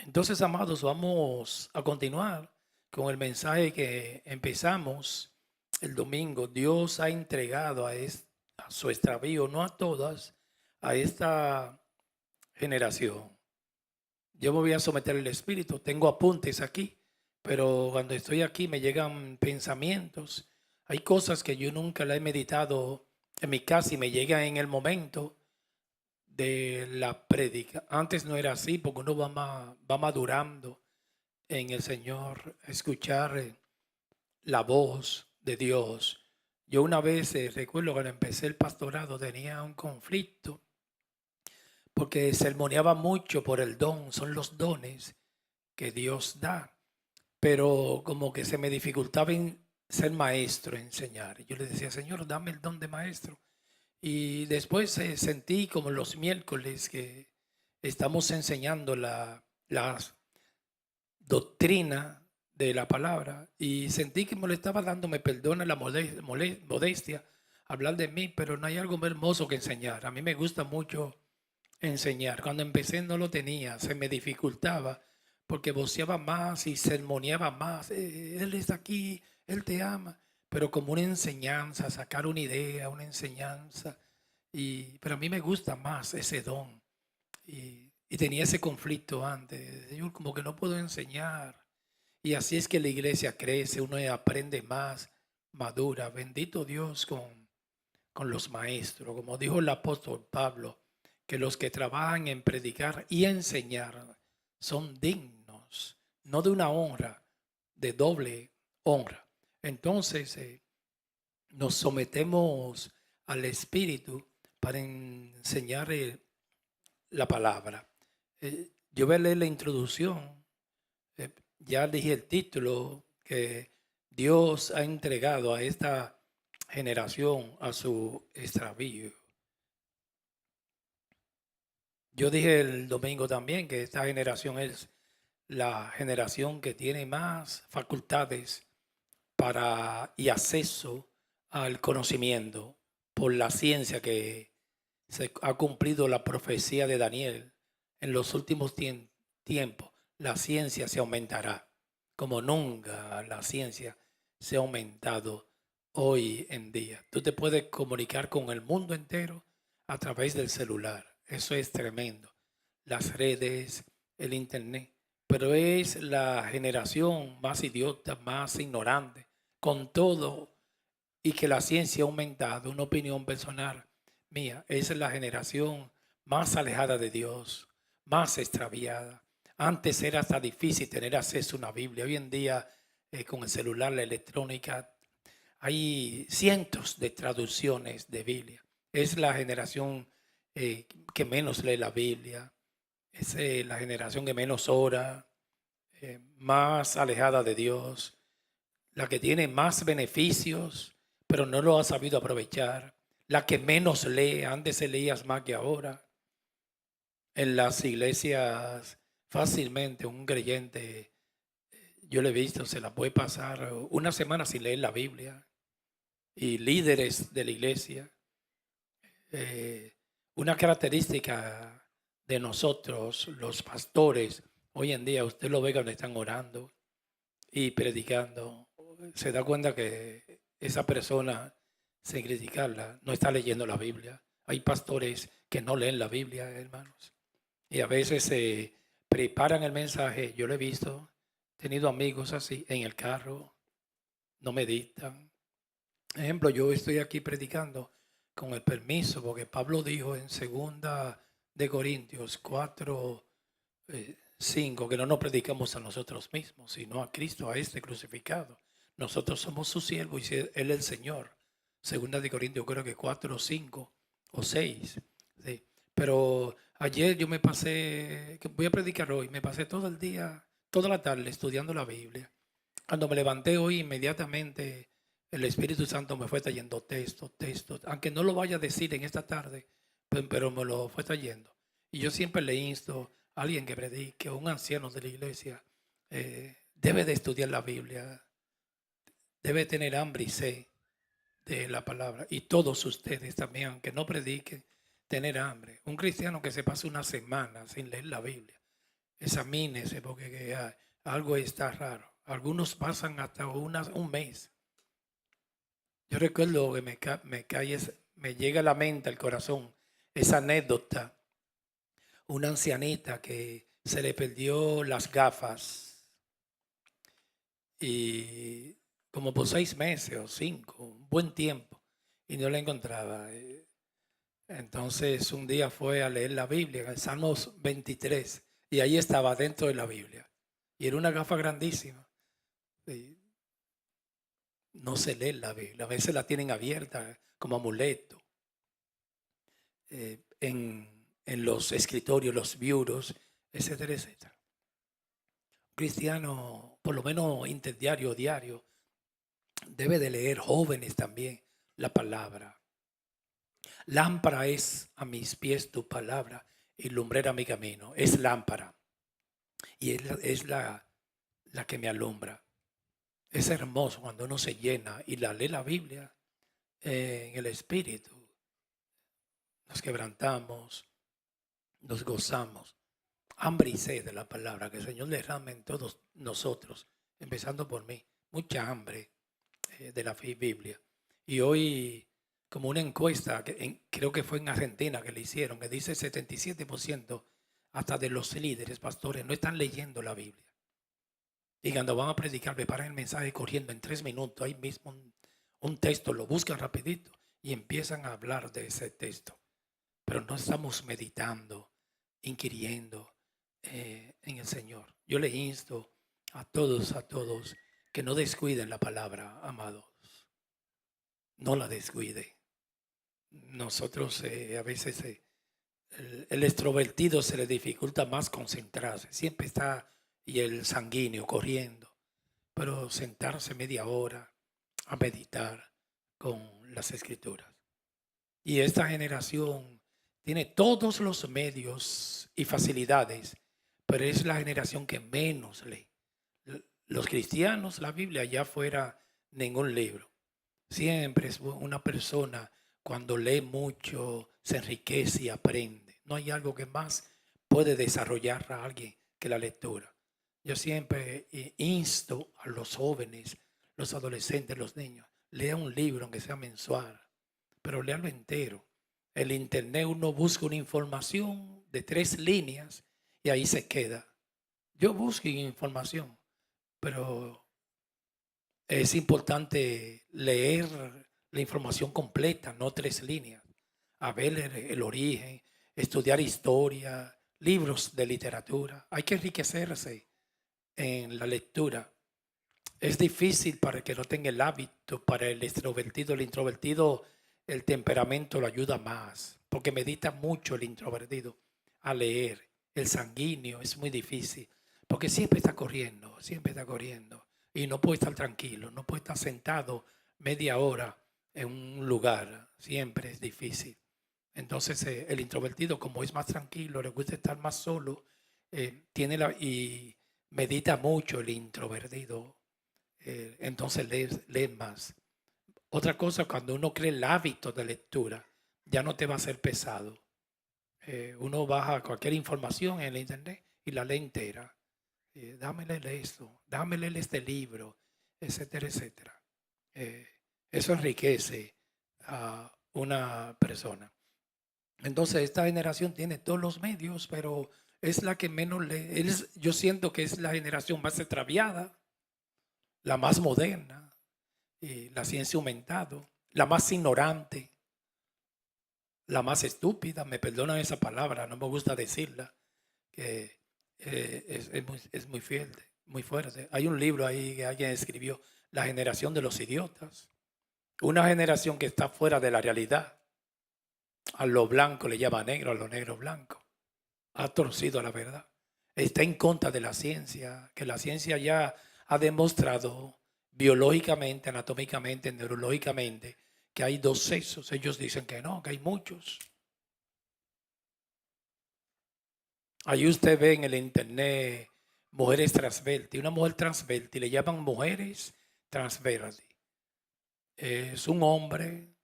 Entonces, amados, vamos a continuar con el mensaje que empezamos el domingo. Dios ha entregado a su extravío, no a todas, a esta generación. Yo me voy a someter al Espíritu, tengo apuntes aquí, pero cuando estoy aquí me llegan pensamientos. Hay cosas que yo nunca la he meditado en mi casa y me llegan en el momento de la prédica. Antes no era así porque uno va madurando en el Señor, escuchar la voz de Dios. Yo una vez recuerdo cuando empecé el pastorado tenía un conflicto porque sermoneaba mucho por el don, son los dones que Dios da, pero como que se me dificultaba en ser maestro, enseñar. Yo le decía, Señor, dame el don de maestro. Y después sentí como los miércoles que estamos enseñando la doctrina de la palabra y sentí que me lo estaba dando, me perdona la modestia, hablar de mí, pero no hay algo más hermoso que enseñar. A mí me gusta mucho enseñar. Cuando empecé no lo tenía, se me dificultaba porque voceaba más y sermoneaba más. Él está aquí, Él te ama, pero como una enseñanza, sacar una idea, una enseñanza. Pero a mí me gusta más ese don. Y tenía ese conflicto antes. Yo como que no puedo enseñar. Y así es que la iglesia crece, uno aprende más, madura. Bendito Dios con los maestros. Como dijo el apóstol Pablo, que los que trabajan en predicar y enseñar son dignos, no de una honra, de doble honra. Entonces nos sometemos al Espíritu para enseñar la palabra. Yo voy a leer la introducción. Ya dije el título que Dios ha entregado a esta generación a su extravío. Yo dije el domingo también que esta generación es la generación que tiene más facultades y acceso al conocimiento por la ciencia que se ha cumplido la profecía de Daniel. En los últimos tiempos la ciencia se aumentará como nunca la ciencia se ha aumentado hoy en día. Tú te puedes comunicar con el mundo entero a través del celular. Eso es tremendo. Las redes, el internet. Pero es la generación más idiota, más ignorante, con todo y que la ciencia ha aumentado. Una opinión personal mía, esa es la generación más alejada de Dios, más extraviada. Antes era hasta difícil tener acceso a una Biblia. Hoy en día, con el celular, la electrónica, hay cientos de traducciones de Biblia. Es la generación que menos lee la Biblia, es la generación que menos ora, más alejada de Dios, la que tiene más beneficios, pero no lo ha sabido aprovechar, la que menos lee, antes se leías más que ahora. En las iglesias fácilmente un creyente, yo lo he visto, se la puede pasar una semana sin leer la Biblia. Y líderes de la iglesia, eh, una característica de nosotros, los pastores, hoy en día usted lo ve cuando están orando y predicando, se da cuenta que esa persona, sin criticarla, no está leyendo la Biblia. Hay pastores que no leen la Biblia, hermanos, y a veces se preparan el mensaje. Yo lo he visto, he tenido amigos así en el carro, no meditan. Ejemplo, yo estoy aquí predicando con el permiso, porque Pablo dijo en segunda de Corintios 4, 5, que no nos predicamos a nosotros mismos, sino a Cristo, a este crucificado. Nosotros somos su siervo y Él es el Señor. Segunda de Corintios creo que 4, 5 o 6. Sí. Pero ayer yo me pasé, que voy a predicar hoy, me pasé todo el día, toda la tarde estudiando la Biblia. Cuando me levanté hoy, inmediatamente el Espíritu Santo me fue trayendo texto, aunque no lo vaya a decir en esta tarde, pero me lo fue trayendo. Y yo siempre le insto a alguien que predique, un anciano de la iglesia, debe de estudiar la Biblia, debe tener hambre y sed de la palabra. Y todos ustedes también, aunque no prediquen, tener hambre. Un cristiano que se pase una semana sin leer la Biblia, examínese porque algo está raro. Algunos pasan hasta un mes. Yo recuerdo que me llega a la mente, al corazón, esa anécdota. Una ancianita que se le perdió las gafas y como por 6 meses o 5, un buen tiempo, y no la encontraba. Entonces un día fue a leer la Biblia, en el Salmos 23, y ahí estaba dentro de la Biblia. Y era una gafa grandísima. Y no se lee la Biblia, a veces la tienen abierta como amuleto. En los escritorios, los bureaus, etcétera, etcétera. Un cristiano, por lo menos interdiario o diario, debe de leer, jóvenes también, la palabra. Lámpara es a mis pies tu palabra y lumbrera mi camino. Es lámpara y es la que me alumbra. Es hermoso cuando uno se llena y lee la Biblia en el Espíritu. Nos quebrantamos, nos gozamos. Hambre y sed de la palabra, que el Señor derrame en todos nosotros, empezando por mí. Mucha hambre de la Biblia. Y hoy, como una encuesta, creo que fue en Argentina que le hicieron, que dice 77% hasta de los líderes, pastores, no están leyendo la Biblia. Y cuando van a predicar, preparan el mensaje corriendo en 3 minutos, ahí mismo un texto, lo buscan rapidito y empiezan a hablar de ese texto. Pero no estamos meditando, inquiriendo en el Señor. Yo le insto a todos, que no descuiden la palabra, amados. No la descuide. Nosotros a veces el extrovertido se le dificulta más concentrarse. Siempre está y el sanguíneo corriendo. Pero sentarse media hora a meditar con las escrituras. Y esta generación tiene todos los medios y facilidades, pero es la generación que menos lee. Los cristianos, la Biblia ya fuera ningún libro. Siempre es una persona cuando lee mucho, se enriquece y aprende. No hay algo que más puede desarrollar a alguien que la lectura. Yo siempre insto a los jóvenes, los adolescentes, los niños, lea un libro aunque sea mensual, pero léalo entero. El internet uno busca una información de 3 líneas y ahí se queda. Yo busco información, pero es importante leer la información completa, no 3 líneas. A ver el origen, estudiar historia, libros de literatura. Hay que enriquecerse en la lectura. Es difícil para el que no tenga el hábito, para el extrovertido. El introvertido, el temperamento lo ayuda más, porque medita mucho el introvertido a leer. El sanguíneo es muy difícil, porque siempre está corriendo, y no puede estar tranquilo, no puede estar sentado media hora en un lugar, siempre es difícil. Entonces el introvertido, como es más tranquilo, le gusta estar más solo, y medita mucho el introvertido, entonces lee más. Otra cosa, cuando uno cree el hábito de lectura, ya no te va a ser pesado. Uno baja cualquier información en el internet y la lee entera. Dame leer esto, dame leer este libro, etcétera, etcétera. Eso enriquece a una persona. Entonces esta generación tiene todos los medios, pero es la que menos lee. Yo siento que es la generación más extraviada, la más moderna, la ciencia ha aumentado, la más ignorante, la más estúpida. Me perdonan esa palabra, no me gusta decirla, que es muy fuerte, muy fuerte. Hay un libro ahí que alguien escribió, La generación de los idiotas. Una generación que está fuera de la realidad. A lo blanco le llama negro, a lo negro blanco. Ha torcido la verdad. Está en contra de la ciencia, que la ciencia ya ha demostrado biológicamente, anatómicamente, neurológicamente, que hay 2 sexos. Ellos dicen que no, que hay muchos. Ahí usted ve en el internet mujeres transvesti. Una mujer transvesti le llaman mujeres transvesti. Es un hombre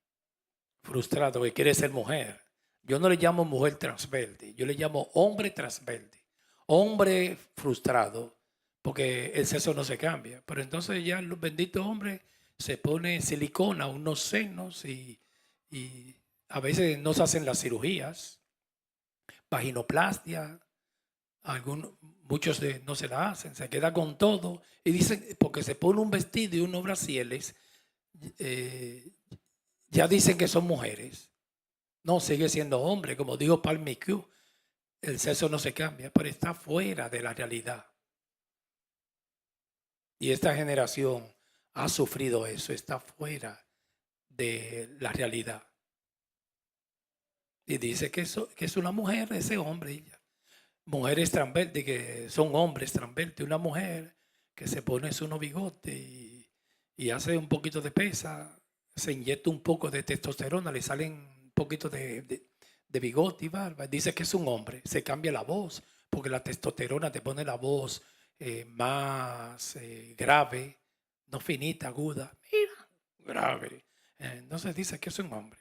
frustrado que quiere ser mujer. Yo no le llamo mujer transvesti, yo le llamo hombre transvesti. hombre frustrado, porque el sexo no se cambia. Pero entonces ya los benditos hombres se pone silicona, unos senos y a veces no se hacen las cirugías, vaginoplastia, no se la hacen, se queda con todo y dicen, porque se pone un vestido y unos brasieles, ya dicen que son mujeres. No, sigue siendo hombre, como dijo Palmiq, el sexo no se cambia, pero está fuera de la realidad. Y esta generación ha sufrido eso, está fuera de la realidad. Y dice que es una mujer, ese hombre. Ella. Mujeres transvesti, que son hombres transvesti, una mujer que se pone su bigote y hace un poquito de pesa, se inyecta un poco de testosterona, le salen un poquito de bigote y barba. Dice que es un hombre, se cambia la voz, porque la testosterona te pone la voz más grave, no finita, aguda. Mira, grave. Entonces dice que es un hombre.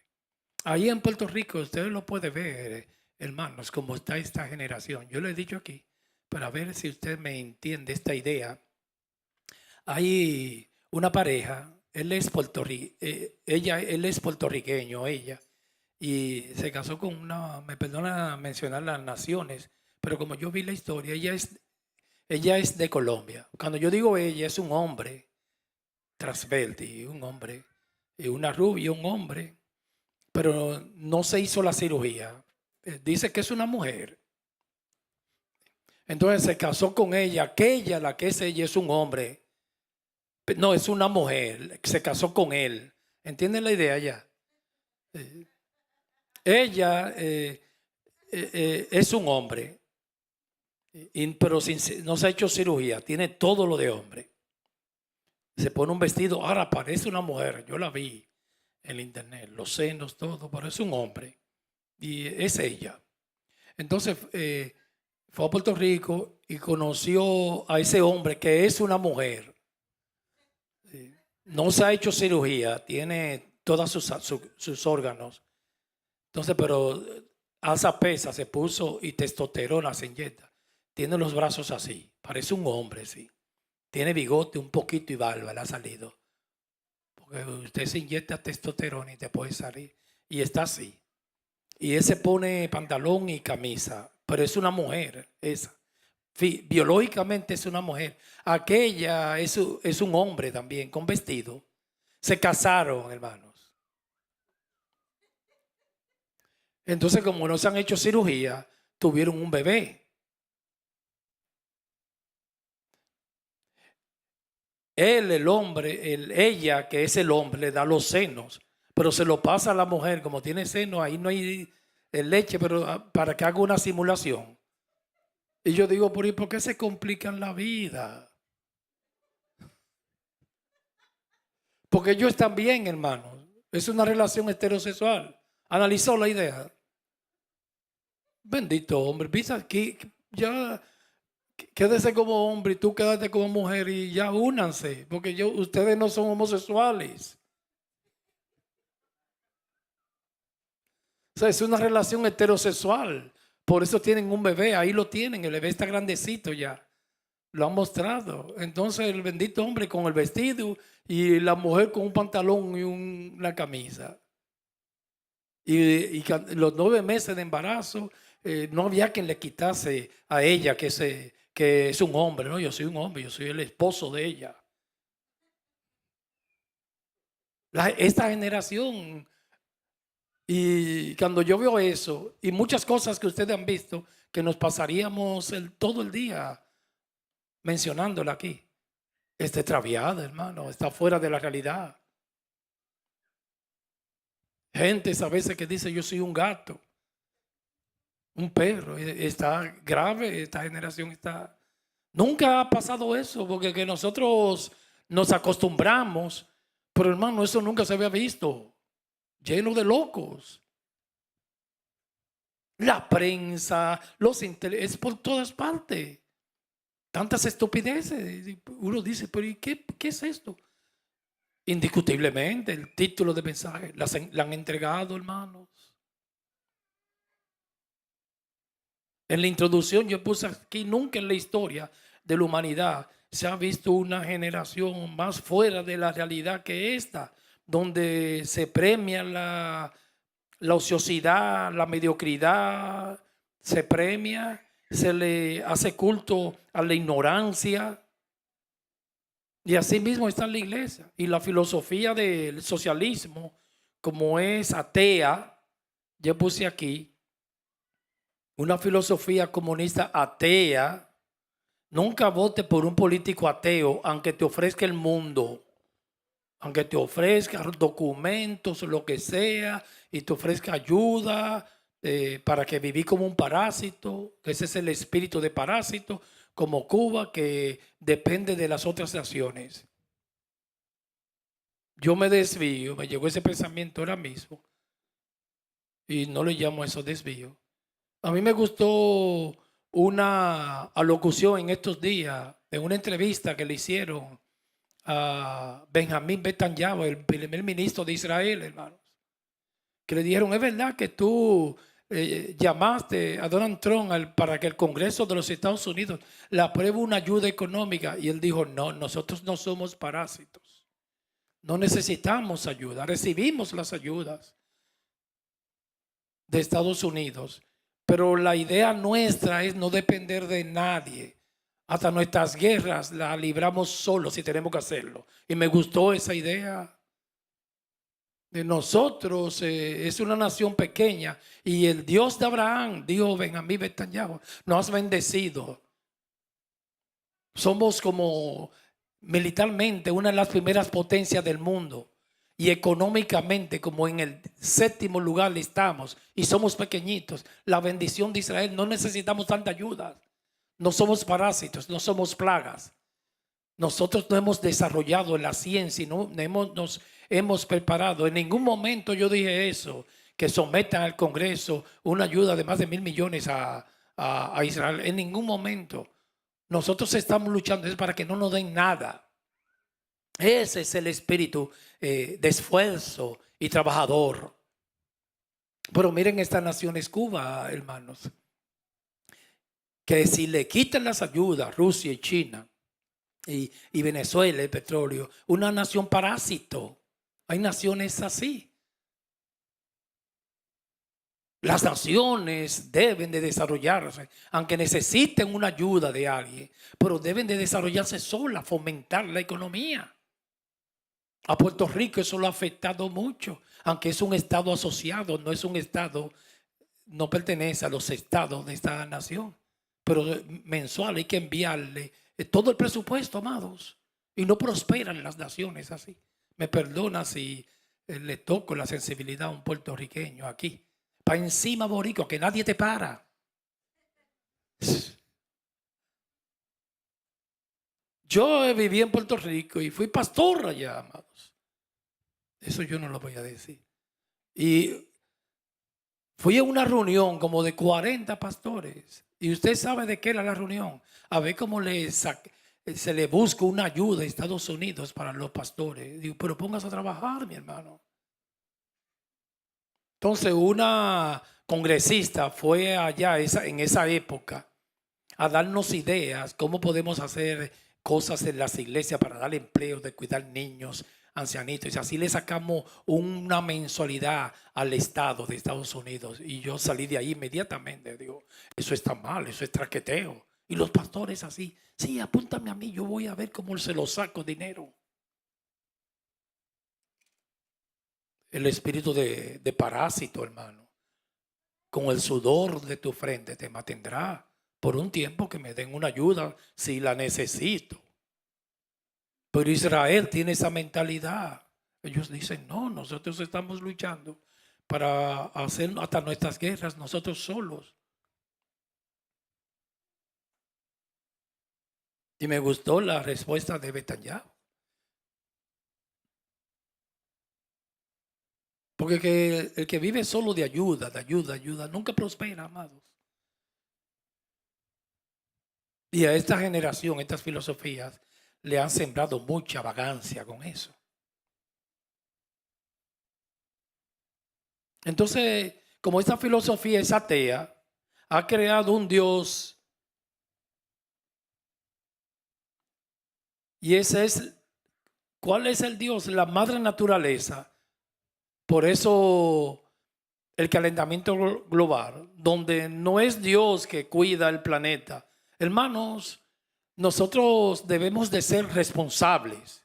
Ahí en Puerto Rico usted lo puede ver, hermanos, cómo está esta generación. Yo lo he dicho aquí, para ver si usted me entiende esta idea. Hay una pareja, él es puertorriqueño, ella, y se casó con una, me perdona mencionar las naciones, pero como yo vi la historia, ella es de Colombia. Cuando yo digo ella, es un hombre, transvesti, un hombre, y una rubia, un hombre, pero no se hizo la cirugía. Dice que es una mujer. Entonces se casó con ella, aquella, la que es ella, es un hombre. No, es una mujer, se casó con él. ¿Entienden la idea ya? Ella es un hombre, pero no se ha hecho cirugía, tiene todo lo de hombre. Se pone un vestido, ahora parece una mujer, yo la vi en el internet, los senos, todo, pero es un hombre. Y es ella. Entonces fue a Puerto Rico y conoció a ese hombre que es una mujer. No se ha hecho cirugía, tiene todos sus órganos. Entonces, pero alza pesa, se puso y testosterona se inyecta. Tiene los brazos así, parece un hombre, sí. Tiene bigote un poquito y barba, le ha salido. Porque usted se inyecta testosterona y te puede salir. Y está así. Y él se pone pantalón y camisa, pero es una mujer, esa. Biológicamente es una mujer. Aquella es un hombre también, con vestido. Se casaron, hermanos. Entonces, como no se han hecho cirugía, tuvieron un bebé. Él, el hombre, ella, que es el hombre, le da los senos, pero se lo pasa a la mujer. Como tiene senos, ahí no hay leche, pero para que haga una simulación. Y yo digo, ¿por qué se complican la vida? Porque ellos están bien, hermanos. Es una relación heterosexual. Analizó la idea. Bendito hombre. Visa aquí, ya quédese como hombre y tú quédate como mujer y ya únanse. Porque ustedes no son homosexuales. O sea, es una relación heterosexual. Por eso tienen un bebé. Ahí lo tienen. El bebé está grandecito ya. Lo han mostrado. Entonces el bendito hombre con el vestido y la mujer con un pantalón y una camisa. Y los 9 meses de embarazo, no había quien le quitase a ella que es un hombre. No, yo soy un hombre, yo soy el esposo de ella. Esta generación, y cuando yo veo eso, y muchas cosas que ustedes han visto, que nos pasaríamos todo el día mencionándola aquí. Está extraviada, hermano, está fuera de la realidad. Gente a veces que dice yo soy un gato, un perro. Está grave, esta generación está... Nunca ha pasado eso, porque que nosotros nos acostumbramos, pero hermano, eso nunca se había visto. Lleno de locos. La prensa, es por todas partes. Tantas estupideces. Uno dice, pero ¿y qué es esto? Indiscutiblemente, el título de mensaje la han entregado, hermanos. En la introducción yo puse aquí, nunca en la historia de la humanidad se ha visto una generación más fuera de la realidad que esta, donde se premia la ociosidad, la mediocridad, se premia, se le hace culto a la ignorancia. Y así mismo está en la iglesia. Y la filosofía del socialismo, como es atea, yo puse aquí, una filosofía comunista atea. Nunca vote por un político ateo, aunque te ofrezca el mundo, aunque te ofrezca documentos, lo que sea, y te ofrezca ayuda para que viví como un parásito, que ese es el espíritu de parásito, como Cuba, que depende de las otras naciones. Yo me desvío, me llegó ese pensamiento ahora mismo, y no le llamo eso desvío. A mí me gustó una alocución en estos días de una entrevista que le hicieron a Benjamín Netanyahu, el primer ministro de Israel, hermanos, que le dijeron, ¿es verdad que tú llamaste a Donald Trump para que el Congreso de los Estados Unidos le apruebe una ayuda económica? Y él dijo, no, nosotros no somos parásitos, no necesitamos ayuda, recibimos las ayudas de Estados Unidos, pero la idea nuestra es no depender de nadie. Hasta nuestras guerras las libramos solos si tenemos que hacerlo. Y me gustó esa idea de nosotros. Es una nación pequeña y el Dios de Abraham, dijo Benjamín Netanyahu, nos has bendecido. Somos como militarmente una de las primeras potencias del mundo. Y económicamente, como en el 7º lugar estamos y somos pequeñitos, la bendición de Israel, no necesitamos tanta ayuda. No somos parásitos, no somos plagas. Nosotros no hemos desarrollado en la ciencia, nos hemos preparado. En ningún momento yo dije eso, que sometan al Congreso una ayuda de más de 1.000 millones a Israel. En ningún momento. Nosotros estamos luchando es para que no nos den nada. Ese es el espíritu de esfuerzo y trabajador. Pero miren esta nación es Cuba, hermanos, que si le quitan las ayudas, Rusia y China y Venezuela, el petróleo, una nación parásito. Hay naciones así. Las naciones deben de desarrollarse, aunque necesiten una ayuda de alguien, pero deben de desarrollarse solas, fomentar la economía. A Puerto Rico eso lo ha afectado mucho, aunque es un estado asociado, no es un estado, no pertenece a los estados de esta nación, pero mensual hay que enviarle todo el presupuesto, amados, y no prosperan las naciones así. Me perdona si le toco la sensibilidad a un puertorriqueño aquí, para encima boricua, que nadie te para. Yo viví en Puerto Rico y fui pastor allá, amados. Eso yo no lo voy a decir. Y fui a una reunión como de 40 pastores. Y usted sabe de qué era la reunión. A ver cómo se le busca una ayuda a Estados Unidos para los pastores. Digo, pero póngase a trabajar, mi hermano. Entonces una congresista fue allá en esa época a darnos ideas cómo podemos hacer cosas en las iglesias para dar empleo, de cuidar niños, ancianitos. Y así le sacamos una mensualidad al Estado de Estados Unidos. Y yo salí de ahí inmediatamente. Digo, eso está mal, eso es traqueteo. Y los pastores así, sí, apúntame a mí, yo voy a ver cómo se lo saco dinero. El espíritu de parásito, hermano. Con el sudor de tu frente te mantendrá por un tiempo que me den una ayuda si la necesito. Pero Israel tiene esa mentalidad. Ellos dicen, no, nosotros estamos luchando para hacer hasta nuestras guerras nosotros solos. Y me gustó la respuesta de Netanyahu. Porque el que vive solo de ayuda, nunca prospera, amados. Y a esta generación, estas filosofías, le han sembrado mucha vagancia con eso. Entonces, como esta filosofía es atea, ha creado un Dios y ese es, ¿cuál es el Dios? La madre naturaleza. Por eso el calentamiento global, donde no es Dios que cuida el planeta. Hermanos, nosotros debemos de ser responsables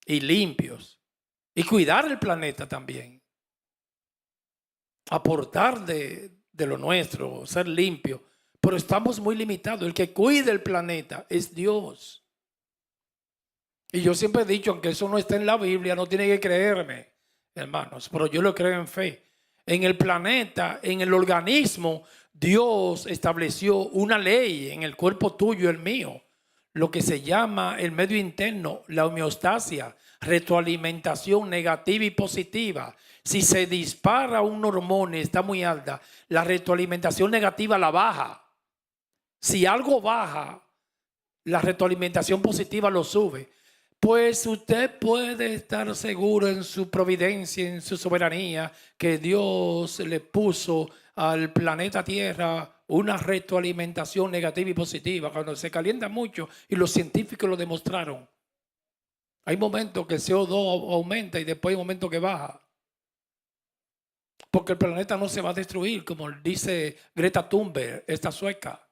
y limpios y cuidar el planeta también. Aportar de lo nuestro, ser limpio. Pero estamos muy limitados. El que cuida el planeta es Dios. Y yo siempre he dicho, aunque eso no está en la Biblia, no tiene que creerme, hermanos, pero yo lo creo en fe. En el planeta, en el organismo, Dios estableció una ley en el cuerpo tuyo y el mío, lo que se llama el medio interno, la homeostasia, retroalimentación negativa y positiva. Si se dispara un hormona y está muy alta, la retroalimentación negativa la baja. Si algo baja, la retroalimentación positiva lo sube. Pues usted puede estar seguro en su providencia, en su soberanía, que Dios le puso al planeta Tierra una retroalimentación negativa y positiva cuando se calienta mucho, y los científicos lo demostraron. Hay momentos que el CO2 aumenta y después hay momentos que baja. Porque el planeta no se va a destruir, como dice Greta Thunberg, esta sueca,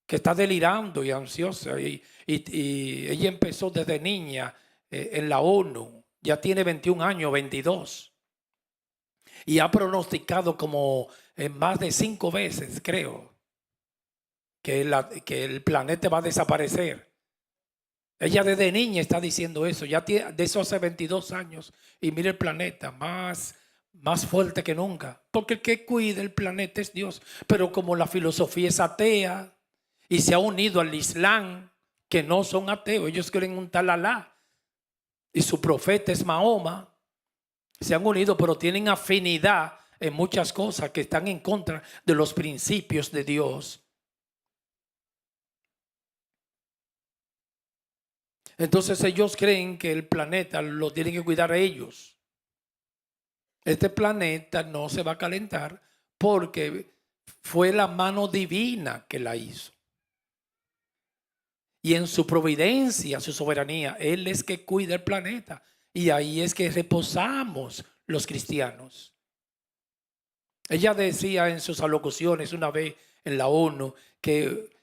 que está delirando y ansiosa, y ella empezó desde niña en la ONU, ya tiene 21 años, 22, y ha pronosticado como más de 5 veces, creo, que el planeta va a desaparecer. Ella desde niña está diciendo eso, ya tiene, de eso hace 22 años, y mira el planeta más fuerte que nunca, porque el que cuida el planeta es Dios. Pero como la filosofía es atea, y se ha unido al Islam, que no son ateos, ellos creen un tal Alá y su profeta es Mahoma, se han unido, pero tienen afinidad en muchas cosas que están en contra de los principios de Dios. Entonces ellos creen que el planeta lo tienen que cuidar ellos. Este planeta no se va a calentar porque fue la mano divina que la hizo. Y en su providencia, su soberanía, Él es que cuida el planeta. Y ahí es que reposamos los cristianos. Ella decía en sus alocuciones una vez en la ONU que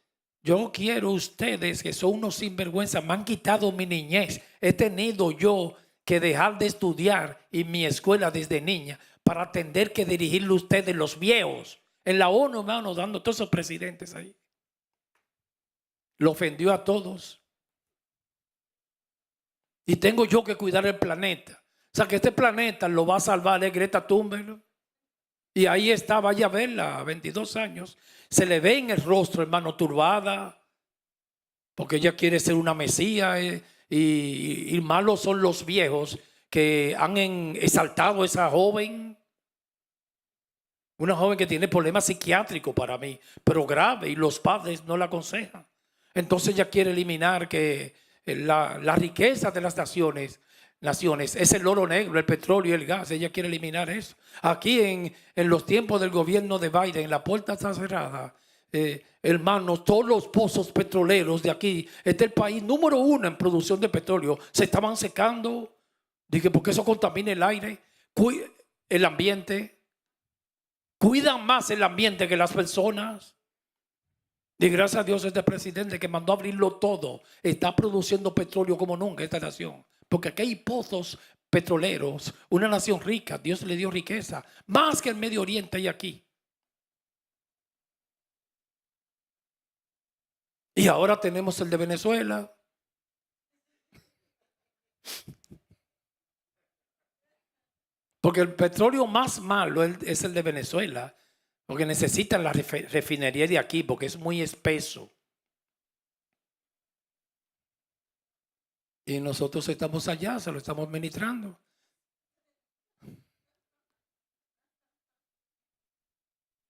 yo quiero ustedes que son unos sinvergüenzas, me han quitado mi niñez. He tenido yo que dejar de estudiar en mi escuela desde niña para tener que dirigirle a ustedes los viejos. En la ONU, hermano, dando todos esos presidentes ahí. Lo ofendió a todos. Y tengo yo que cuidar el planeta. O sea que este planeta lo va a salvar Greta Thunberg. Y ahí está, vaya a verla, a 22 años. Se le ve en el rostro, hermano, turbada. Porque ella quiere ser una mesía. Y malos son los viejos que han exaltado a esa joven. Una joven que tiene problemas psiquiátricos para mí, pero grave, y los padres no la aconsejan. Entonces ella quiere eliminar que la riqueza de las naciones es el oro negro, el petróleo y el gas. Ella quiere eliminar eso. Aquí en los tiempos del gobierno de Biden, la puerta está cerrada. Hermanos, todos los pozos petroleros de aquí, este es el país número 1 en producción de petróleo, se estaban secando. Dije, porque eso contamina el aire, el ambiente. Cuidan más el ambiente que las personas. Y gracias a Dios este presidente que mandó a abrirlo todo está produciendo petróleo como nunca esta nación. Porque aquí hay pozos petroleros, una nación rica, Dios le dio riqueza, más que el Medio Oriente y aquí. Y ahora tenemos el de Venezuela. Porque el petróleo más malo es el de Venezuela. Porque necesitan la refinería de aquí porque es muy espeso. Y nosotros estamos allá, se lo estamos ministrando.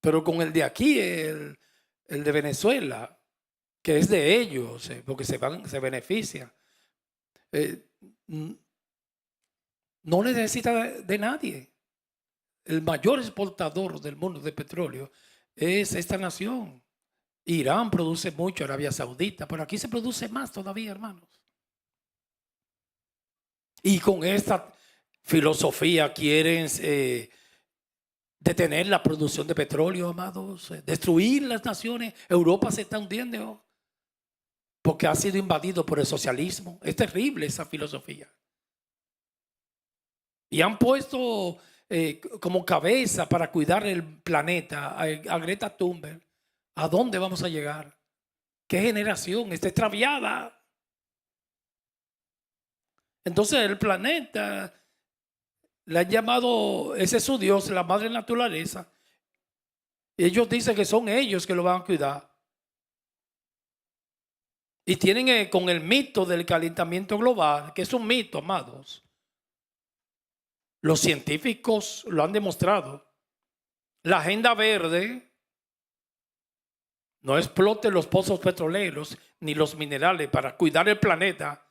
Pero con el de aquí, el de Venezuela, que es de ellos, porque se benefician. No necesita de nadie. El mayor exportador del mundo de petróleo es esta nación. Irán produce mucho, Arabia Saudita, pero aquí se produce más todavía, hermanos. Y con esta filosofía quieren detener la producción de petróleo, amados, destruir las naciones. Europa se está hundiendo porque ha sido invadido por el socialismo. Es terrible esa filosofía. Y han puesto como cabeza para cuidar el planeta a Greta Thunberg. ¿A dónde vamos a llegar? ¿Qué generación está extraviada? Entonces el planeta le han llamado, ese es su Dios, la madre naturaleza. Y ellos dicen que son ellos que lo van a cuidar. Y tienen con el mito del calentamiento global, que es un mito, amados. Los científicos lo han demostrado. La agenda verde no explote los pozos petroleros ni los minerales para cuidar el planeta.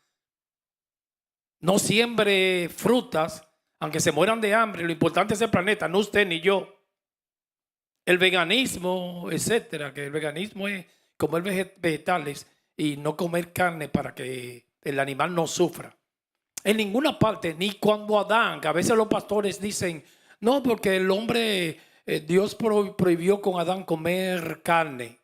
No siembre frutas, aunque se mueran de hambre. Lo importante es el planeta, no usted ni yo. El veganismo, etcétera, que el veganismo es comer vegetales y no comer carne para que el animal no sufra. En ninguna parte, ni cuando Adán, que a veces los pastores dicen, no, porque el hombre, Dios prohibió con Adán comer carne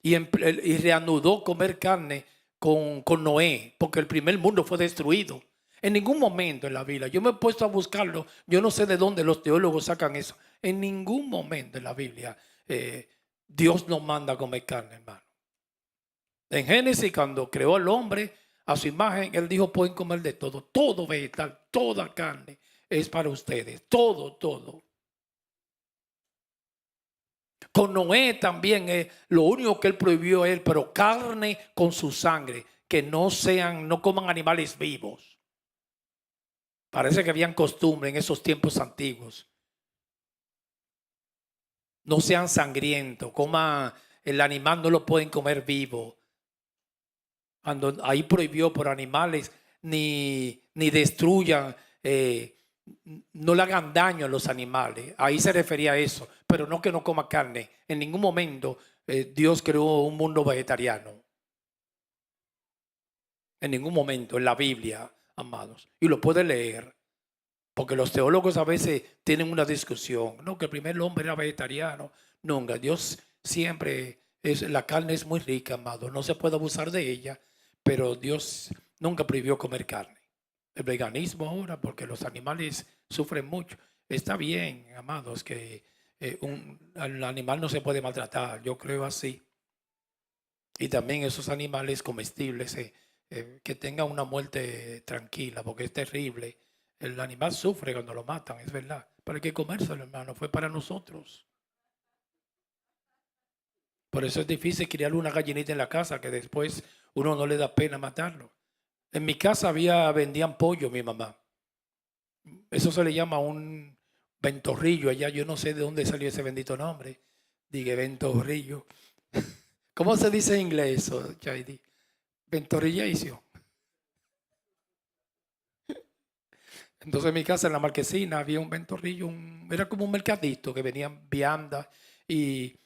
y reanudó comer carne con Noé, porque el primer mundo fue destruido. En ningún momento en la Biblia, yo me he puesto a buscarlo, yo no sé de dónde los teólogos sacan eso. En ningún momento en la Biblia Dios nos manda a comer carne, hermano. En Génesis, cuando creó al hombre a su imagen, él dijo, pueden comer de todo, todo vegetal, toda carne es para ustedes, todo, todo. Con Noé también lo único que él prohibió es, pero carne con su sangre, que no coman animales vivos. Parece que habían costumbre en esos tiempos antiguos. No sean sangrientos, el animal no lo pueden comer vivo. Cuando ahí prohibió por animales, ni destruyan, no le hagan daño a los animales. Ahí se refería a eso, pero no que no coma carne. En ningún momento Dios creó un mundo vegetariano. En ningún momento en la Biblia, amados. Y lo puede leer, porque los teólogos a veces tienen una discusión. No, que el primer hombre era vegetariano. Nunca. Dios siempre, la carne es muy rica, amado. No se puede abusar de ella, pero Dios nunca prohibió comer carne. El veganismo ahora, porque los animales sufren mucho. Está bien, amados, que el animal no se puede maltratar. Yo creo así. Y también esos animales comestibles que tengan una muerte tranquila, porque es terrible. El animal sufre cuando lo matan, es verdad. Pero hay que comérselo, hermano. Fue para nosotros. Por eso es difícil criar una gallinita en la casa, que después uno no le da pena matarlo. En mi casa vendían pollo, mi mamá. Eso se le llama un ventorrillo allá. Yo no sé de dónde salió ese bendito nombre. Dije ventorrillo. ¿Cómo se dice en inglés eso, Chaidi? Ventorrillo. Entonces en mi casa, en la marquesina, había un ventorrillo, era como un mercadito que venían viandas y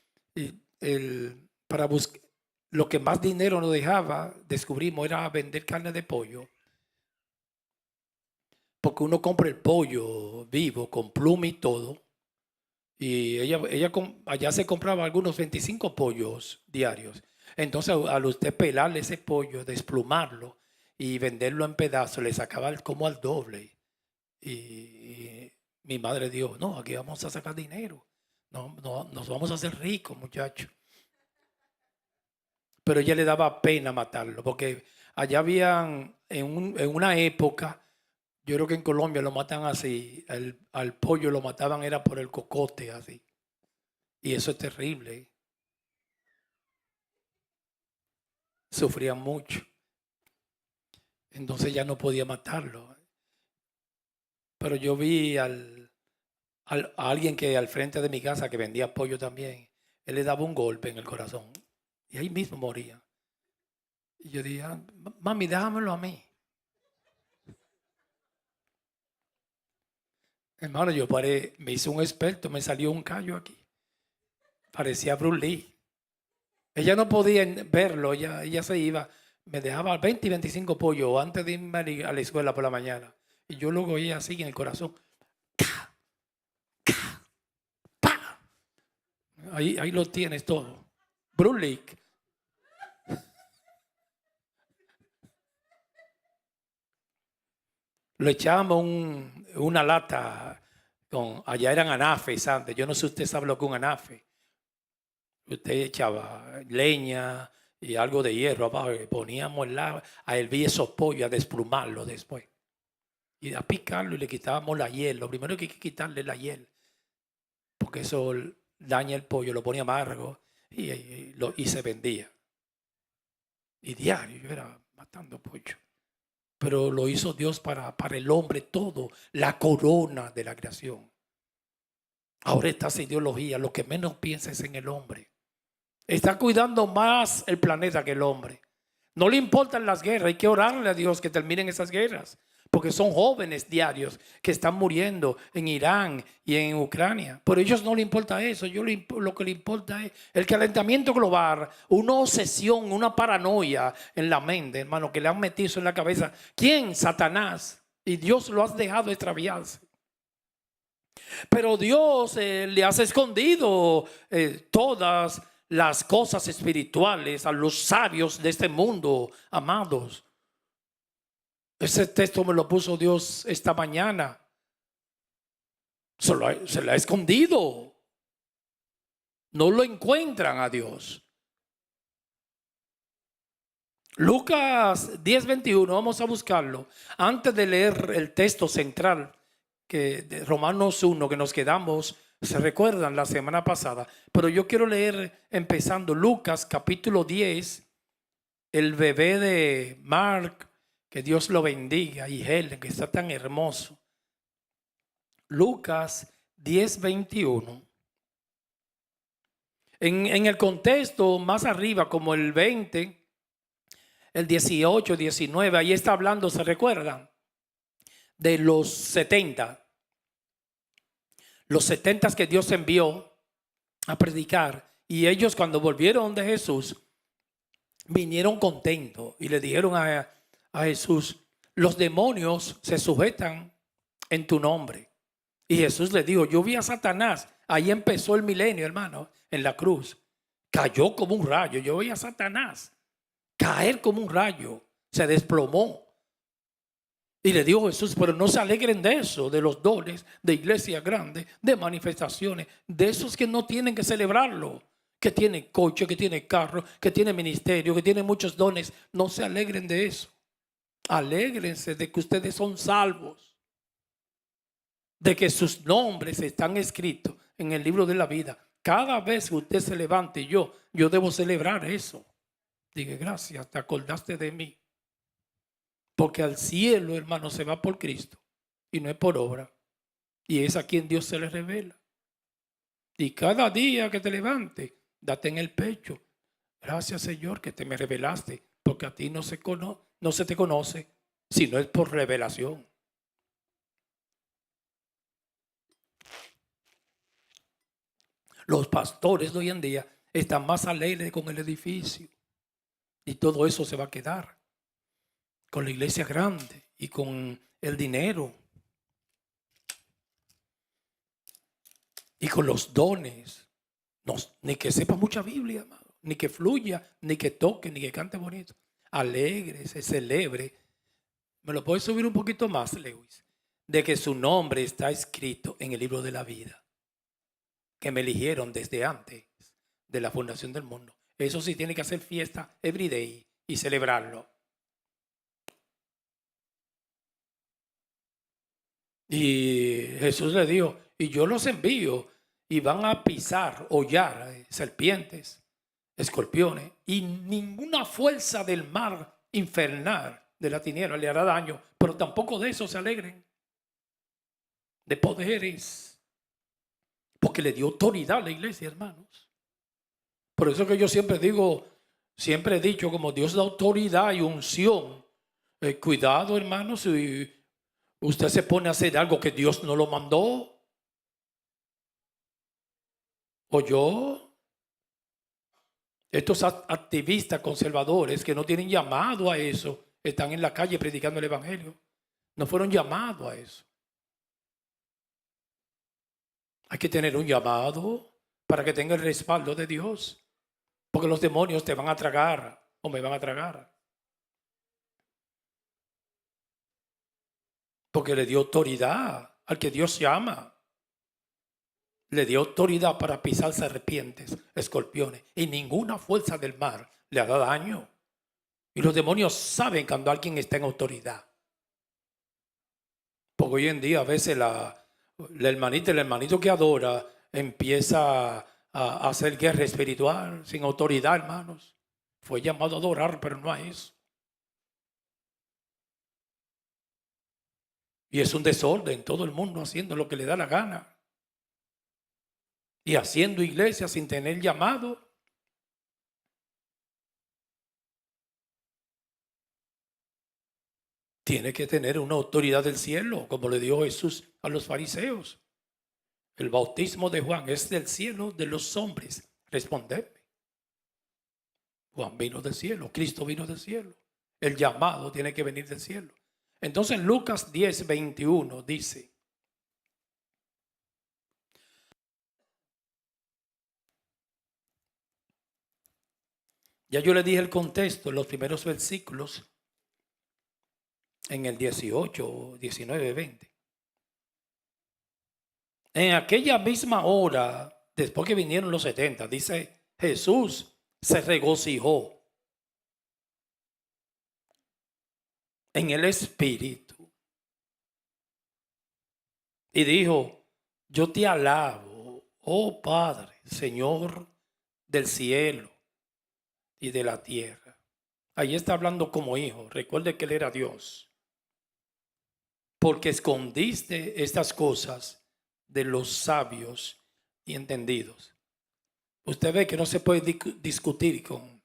para buscar, lo que más dinero nos dejaba, descubrimos, era vender carne de pollo. Porque uno compra el pollo vivo, con pluma y todo. Y allá se compraba algunos 25 pollos diarios. Entonces, al usted pelarle ese pollo, desplumarlo y venderlo en pedazos, le sacaba como al doble. Y mi madre dijo, no, aquí vamos a sacar dinero. No, no, nos vamos a hacer ricos, muchachos. Pero ella le daba pena matarlo, porque allá habían, en una época, yo creo que en Colombia lo matan así, al pollo lo mataban era por el cocote, así. Y eso es terrible. Sufrían mucho. Entonces ya no podía matarlo. Pero yo vi a alguien que al frente de mi casa que vendía pollo también, él le daba un golpe en el corazón y ahí mismo moría. Y yo dije, mami, déjamelo a mí. Hermano, yo paré, me hice un experto, me salió un callo aquí. Parecía Bruce Lee. Ella no podía verlo, ella se iba. Me dejaba 20 y 25 pollos antes de irme a la escuela por la mañana. Y yo luego oía así en el corazón. ¡Pa! Ahí lo tienes todo. Bruce Lee. Lo echábamos una lata, allá eran anafes antes. Yo no sé si usted sabe lo que es un anafe. Usted echaba leña y algo de hierro abajo y poníamos a hervir esos pollos, a desplumarlo después. Y a picarlo y le quitábamos la hiel. Lo primero que hay que quitarle la hiel, porque eso daña el pollo, lo ponía amargo y se vendía. Y diario yo era matando pollo. Pero lo hizo Dios para el hombre todo, la corona de la creación. Ahora estas ideologías, lo que menos piensa es en el hombre. Está cuidando más el planeta que el hombre. No le importan las guerras, hay que orarle a Dios que terminen esas guerras. Porque son jóvenes diarios que están muriendo en Irán y en Ucrania. Pero a ellos no les importa eso. Lo que le importa es el calentamiento global, una obsesión, una paranoia en la mente, hermano, que le han metido en la cabeza. ¿Quién? Satanás. Y Dios lo ha dejado extraviarse. Pero Dios le ha escondido todas las cosas espirituales a los sabios de este mundo, amados. Ese texto me lo puso Dios esta mañana. Se lo ha escondido. No lo encuentran a Dios. Lucas 10:21, vamos a buscarlo. Antes de leer el texto central de Romanos 1, que nos quedamos, se recuerdan la semana pasada. Pero yo quiero leer empezando Lucas capítulo 10, el bebé de Mark. Que Dios lo bendiga, y Helen, que está tan hermoso. Lucas 10:21. En el contexto más arriba, como el 20, el 18, 19, ahí está hablando, ¿se recuerdan? De los 70. Los 70 que Dios envió a predicar. Y ellos cuando volvieron de Jesús, vinieron contentos y le dijeron a Jesús: los demonios se sujetan en tu nombre. Y Jesús le dijo: yo vi a Satanás. Ahí empezó el milenio, hermano, en la cruz. Cayó como un rayo. Yo vi a Satanás caer como un rayo. Se desplomó. Y le dijo Jesús: pero no se alegren de eso, de los dones, de iglesia grande, de manifestaciones, de esos que no tienen que celebrarlo. Que tiene coche, que tiene carro, que tiene ministerio, que tiene muchos dones. No se alegren de eso. Alégrense de que ustedes son salvos, de que sus nombres están escritos en el libro de la vida. Cada vez que usted se levante, yo debo celebrar eso. Diga: gracias, te acordaste de mí. Porque al cielo, hermano, se va por Cristo y no es por obra. Y es a quien Dios se le revela. Y cada día que te levante, date en el pecho: gracias, Señor, que te me revelaste, porque a ti no se te conoce, sino es por revelación. Los pastores de hoy en día están más alegres con el edificio. Y todo eso se va a quedar con la iglesia grande y con el dinero y con los dones. No, ni que sepa mucha Biblia, amado, ni que fluya, ni que toque, ni que cante bonito. Alegre, se celebre. ¿Me lo puedes subir un poquito más, Lewis? De que su nombre está escrito en el libro de la vida, que me eligieron desde antes de la fundación del mundo. Eso sí, tiene que hacer fiesta every day y celebrarlo. Y Jesús le dijo: y yo los envío, y van a pisar, hollar serpientes, escorpiones, y ninguna fuerza del mar infernal de la tiniebla le hará daño. Pero tampoco de eso se alegren, de poderes, porque le dio autoridad a la iglesia, hermanos. Por eso que yo siempre digo, siempre he dicho, como Dios da autoridad y unción, cuidado, hermanos, si usted se pone a hacer algo que Dios no lo mandó. ¿Oyó? Estos activistas conservadores que no tienen llamado a eso, están en la calle predicando el evangelio. No fueron llamados a eso. Hay que tener un llamado para que tenga el respaldo de Dios. Porque los demonios te van a tragar o me van a tragar. Porque le dio autoridad al que Dios llama. Le dio autoridad para pisar serpientes, escorpiones, y ninguna fuerza del mar le hará daño. Y los demonios saben cuando alguien está en autoridad. Porque hoy en día a veces el hermanito que adora empieza a hacer guerra espiritual sin autoridad, hermanos. Fue llamado a adorar, pero no a eso. Y es un desorden, todo el mundo haciendo lo que le da la gana. Y haciendo iglesia sin tener llamado. Tiene que tener una autoridad del cielo, como le dio Jesús a los fariseos. El bautismo de Juan es del cielo de los hombres. Respondedme. Juan vino del cielo, Cristo vino del cielo. El llamado tiene que venir del cielo. Entonces Lucas 10:21 dice: ya yo le dije el contexto en los primeros versículos, en el 18, 19, 20. En aquella misma hora, después que vinieron los 70, dice, Jesús se regocijó en el Espíritu y dijo: yo te alabo, oh Padre, Señor del cielo y de la tierra. Ahí está hablando como hijo. Recuerde que él era Dios. Porque escondiste estas cosas de los sabios y entendidos. Usted ve que no se puede discutir con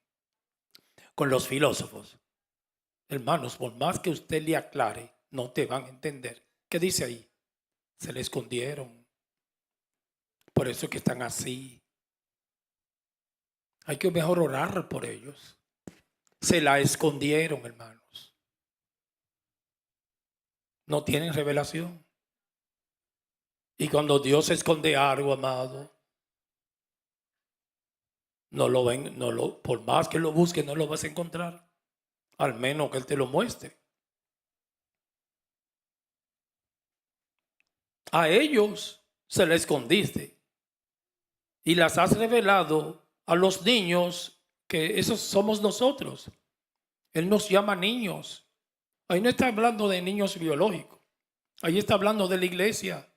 los filósofos. Hermanos, por más que usted le aclare, no te van a entender. ¿Qué dice ahí? Se le escondieron. Por eso es que están así. Hay que mejor orar por ellos. Se la escondieron, hermanos. No tienen revelación. Y cuando Dios esconde algo, amado, no lo ven, por más que lo busques, no lo vas a encontrar. Al menos que Él te lo muestre. A ellos se les escondiste y las has revelado a los niños, que esos somos nosotros. Él nos llama niños. Ahí no está hablando de niños biológicos. Ahí está hablando de la iglesia.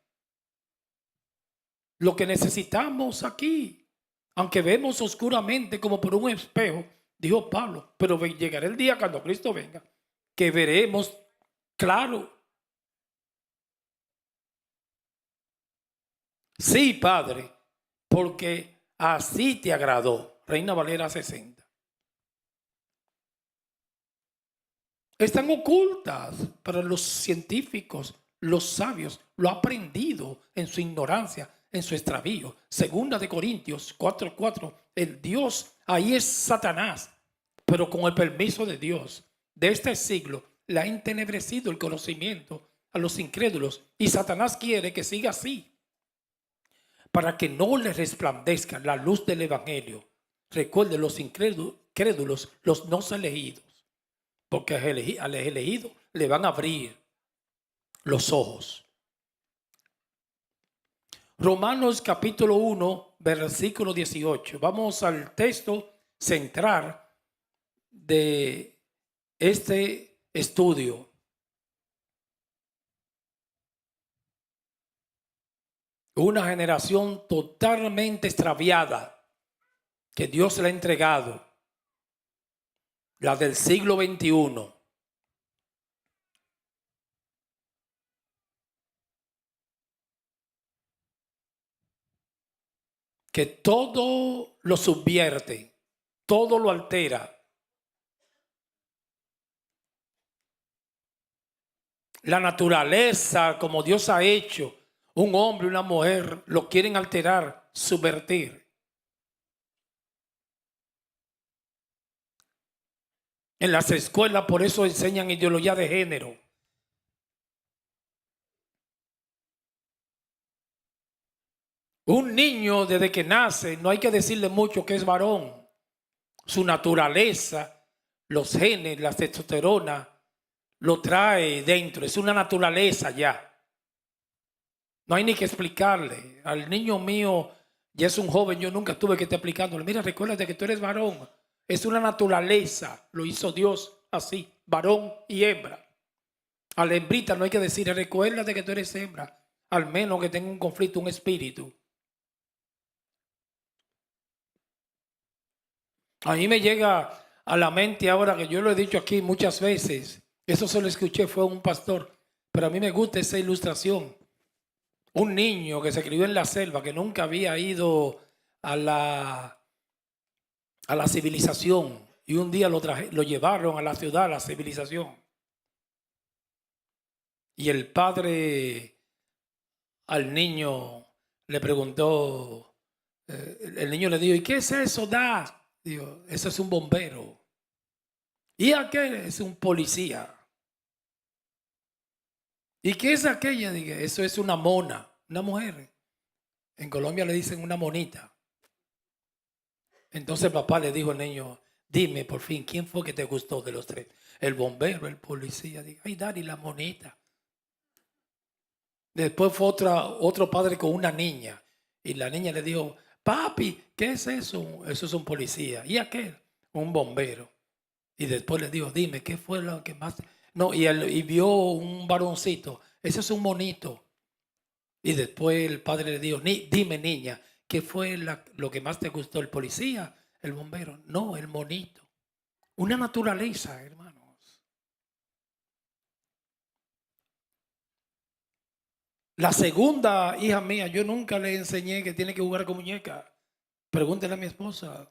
Lo que necesitamos aquí, aunque vemos oscuramente como por un espejo, dijo Pablo, pero llegará el día cuando Cristo venga, que veremos claro. Sí, Padre, porque así te agradó. Reina Valera 60. Están ocultas para los científicos, los sabios, lo ha aprendido en su ignorancia, en su extravío. Segunda de Corintios 4:4, el Dios, ahí es Satanás, pero con el permiso de Dios, de este siglo, le ha entenebrecido el conocimiento a los incrédulos y Satanás quiere que siga así, para que no le resplandezca la luz del evangelio. Recuerde, los incrédulos, los no elegidos, porque al elegido le van a abrir los ojos. Romanos capítulo 1, versículo 18. Vamos al texto central de este estudio. Una generación totalmente extraviada que Dios le ha entregado, la del siglo XXI. Que todo lo subvierte, todo lo altera. La naturaleza, como Dios ha hecho, un hombre y una mujer lo quieren alterar, subvertir. En las escuelas por eso enseñan ideología de género. Un niño desde que nace no hay que decirle mucho que es varón. Su naturaleza, los genes, la testosterona, lo trae dentro. Es una naturaleza ya. No hay ni que explicarle. Al niño mío, ya es un joven, yo nunca tuve que estar explicándole. Mira, recuérdate que tú eres varón. Es una naturaleza. Lo hizo Dios así, varón y hembra. A la hembrita no hay que decir, recuérdate que tú eres hembra. Al menos que tenga un conflicto, un espíritu. A mí me llega a la mente ahora, que yo lo he dicho aquí muchas veces, eso se lo escuché, fue un pastor, pero a mí me gusta esa ilustración. Un niño que se crió en la selva, que nunca había ido a la civilización, y un día lo llevaron a la ciudad, a la civilización. Y el padre al niño le preguntó, el niño le dijo, ¿y qué es eso, da? Digo, eso es un bombero. ¿Y aquel? Es un policía. ¿Y qué es aquella? Dije, eso es una mona, una mujer. En Colombia le dicen una monita. Entonces el papá le dijo al niño, dime por fin, ¿quién fue que te gustó de los tres? El bombero, el policía. Dije, ay, Dari, la monita. Después fue otro padre con una niña. Y la niña le dijo, papi, ¿qué es eso? Eso es un policía. ¿Y aquel? Un bombero. Y después le dijo, dime, ¿qué fue lo que más? No, y vio un varoncito. Ese es un monito. Y después el padre le dijo, dime, niña, ¿qué fue lo que más te gustó? ¿El policía? ¿El bombero? No, el monito. Una naturaleza, hermanos. La segunda hija mía, yo nunca le enseñé que tiene que jugar con muñeca. Pregúntele a mi esposa.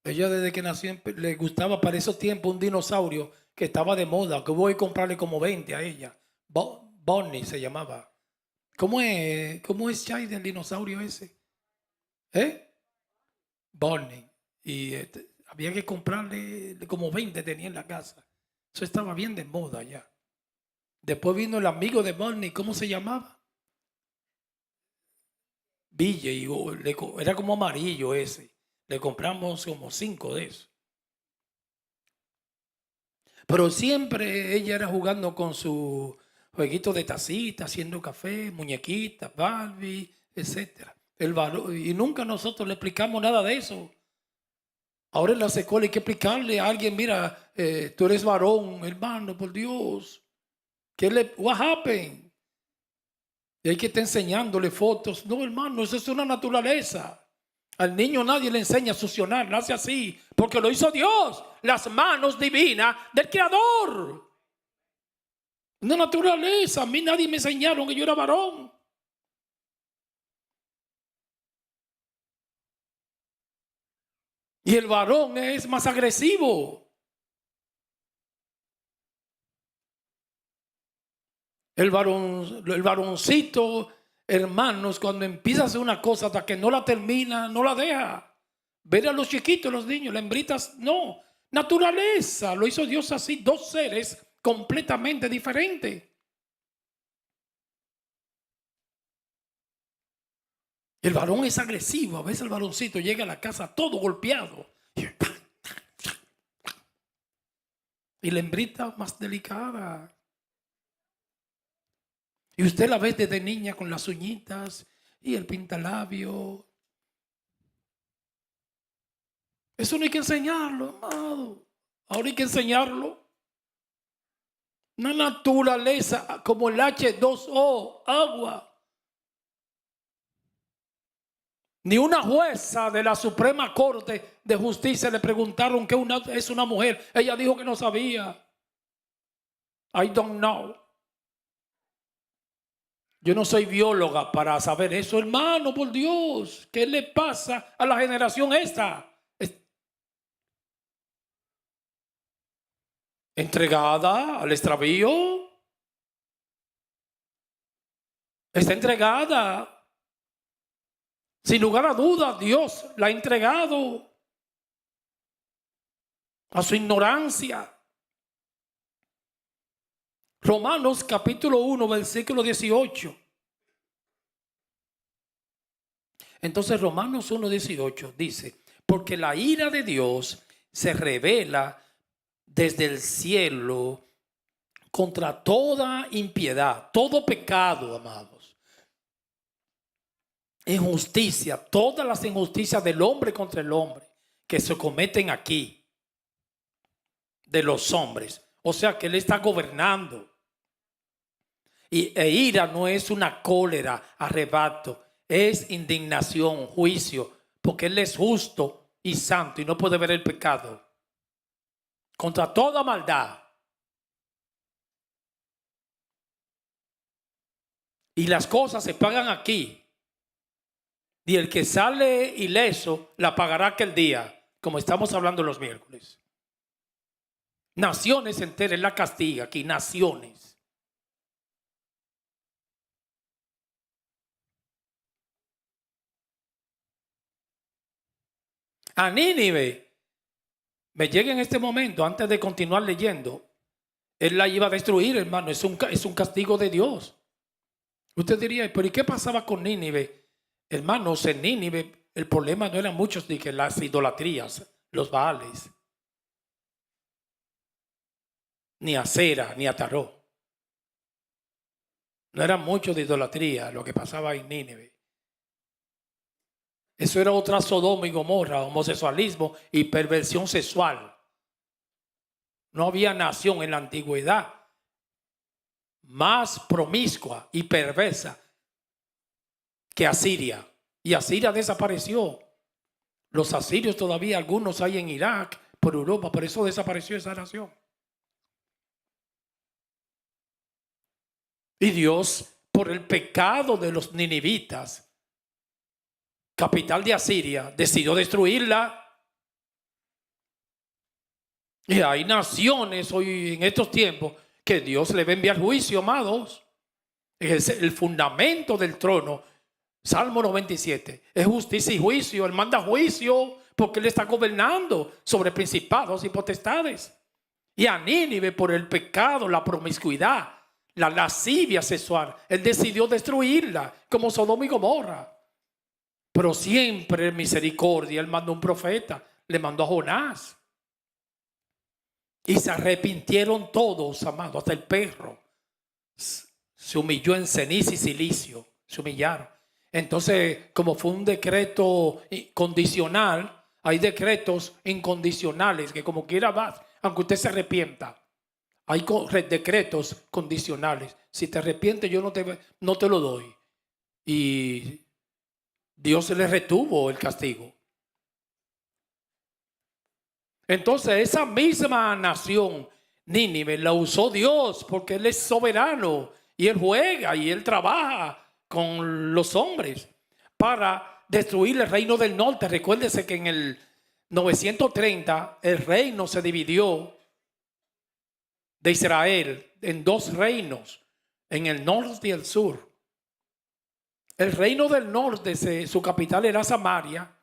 Ella desde que nació le gustaba para esos tiempos un dinosaurio que estaba de moda, que voy a comprarle como 20 a ella. Bonnie se llamaba. ¿Cómo es Chai del dinosaurio ese? ¿Eh? Bonnie. Y había que comprarle como 20 tenía en la casa. Eso estaba bien de moda ya. Después vino el amigo de Bonnie, ¿cómo se llamaba? Ville, y era como amarillo ese. Le compramos como 5 de esos. Pero siempre ella era jugando con su jueguito de tacita, haciendo café, muñequitas, Barbie, etc. Y nunca nosotros le explicamos nada de eso. Ahora en la escuela hay que explicarle a alguien, mira, tú eres varón, hermano, por Dios. What happened? Y hay que estar enseñándole fotos. No, hermano, eso es una naturaleza. Al niño nadie le enseña a succionar, nace así, porque lo hizo Dios, las manos divinas del Creador. Una naturaleza. A mí nadie me enseñaron que yo era varón. Y el varón es más agresivo. El varoncito, hermanos, cuando empieza a hacer una cosa hasta que no la termina, no la deja. Ver a los chiquitos, los niños, las hembritas, no. Naturaleza, lo hizo Dios así, dos seres completamente diferentes. El varón es agresivo, a veces el varoncito llega a la casa todo golpeado. Y la hembrita más delicada. Y usted la ve desde niña con las uñitas y el pintalabio. Eso no hay que enseñarlo, amado. Ahora hay que enseñarlo. Una naturaleza como el H2O, agua. Ni una jueza de la Suprema Corte de Justicia le preguntaron qué es una mujer. Ella dijo que no sabía. I don't know. Yo no soy bióloga para saber eso, hermano, por Dios. ¿Qué le pasa a la generación esta? Entregada al extravío. Está entregada. Sin lugar a dudas, Dios la ha entregado. a su ignorancia. Romanos capítulo 1, versículo 18. Entonces Romanos 1, 18 dice: porque la ira de Dios se revela desde el cielo contra toda impiedad, todo pecado, amados, injusticia, todas las injusticias del hombre contra el hombre que se cometen aquí, de los hombres. O sea que Él está gobernando. E ira no es una cólera, arrebato, es indignación, juicio, porque Él es justo y santo y no puede ver el pecado. Contra toda maldad. Y las cosas se pagan aquí. Y el que sale ileso la pagará aquel día, como estamos hablando los miércoles. Naciones enteras la castiga aquí, naciones. A Nínive, me llega en este momento, antes de continuar leyendo, Él la iba a destruir, hermano, es un castigo de Dios. Usted diría, pero ¿y qué pasaba con Nínive? Hermanos, en Nínive el problema no eran muchos de que las idolatrías, los baales, ni Acera, ni Ataró. No eran muchos de idolatría lo que pasaba en Nínive. Eso era otra Sodoma y Gomorra, homosexualismo y perversión sexual. No había nación en la antigüedad más promiscua y perversa que Asiria. Y Asiria desapareció. Los asirios todavía, algunos hay en Irak, por Europa, por eso desapareció esa nación. Y Dios, por el pecado de los ninivitas, capital de Asiria, decidió destruirla. Y hay naciones hoy en estos tiempos que Dios le va a enviar juicio, amados. Es el fundamento del trono. Salmo 97. Es justicia y juicio. Él manda juicio porque Él está gobernando sobre principados y potestades. Y a Nínive, por el pecado, la promiscuidad, la lascivia sexual, Él decidió destruirla como Sodoma y Gomorra. Pero siempre en misericordia, Él mandó un profeta, le mandó a Jonás. Y se arrepintieron todos, amados, hasta el perro. Se humilló en ceniza y silicio, se humillaron. Entonces, como fue un decreto condicional, hay decretos incondicionales que como quiera vas, aunque usted se arrepienta. Hay decretos condicionales. Si te arrepientes, yo no te lo doy. Y Dios le retuvo el castigo. Entonces esa misma nación, Nínive, la usó Dios porque Él es soberano y Él juega y Él trabaja con los hombres para destruir el reino del norte. Recuérdese que en el 930 el reino se dividió de Israel en dos reinos, en el norte y el sur. El reino del norte, su capital era Samaria.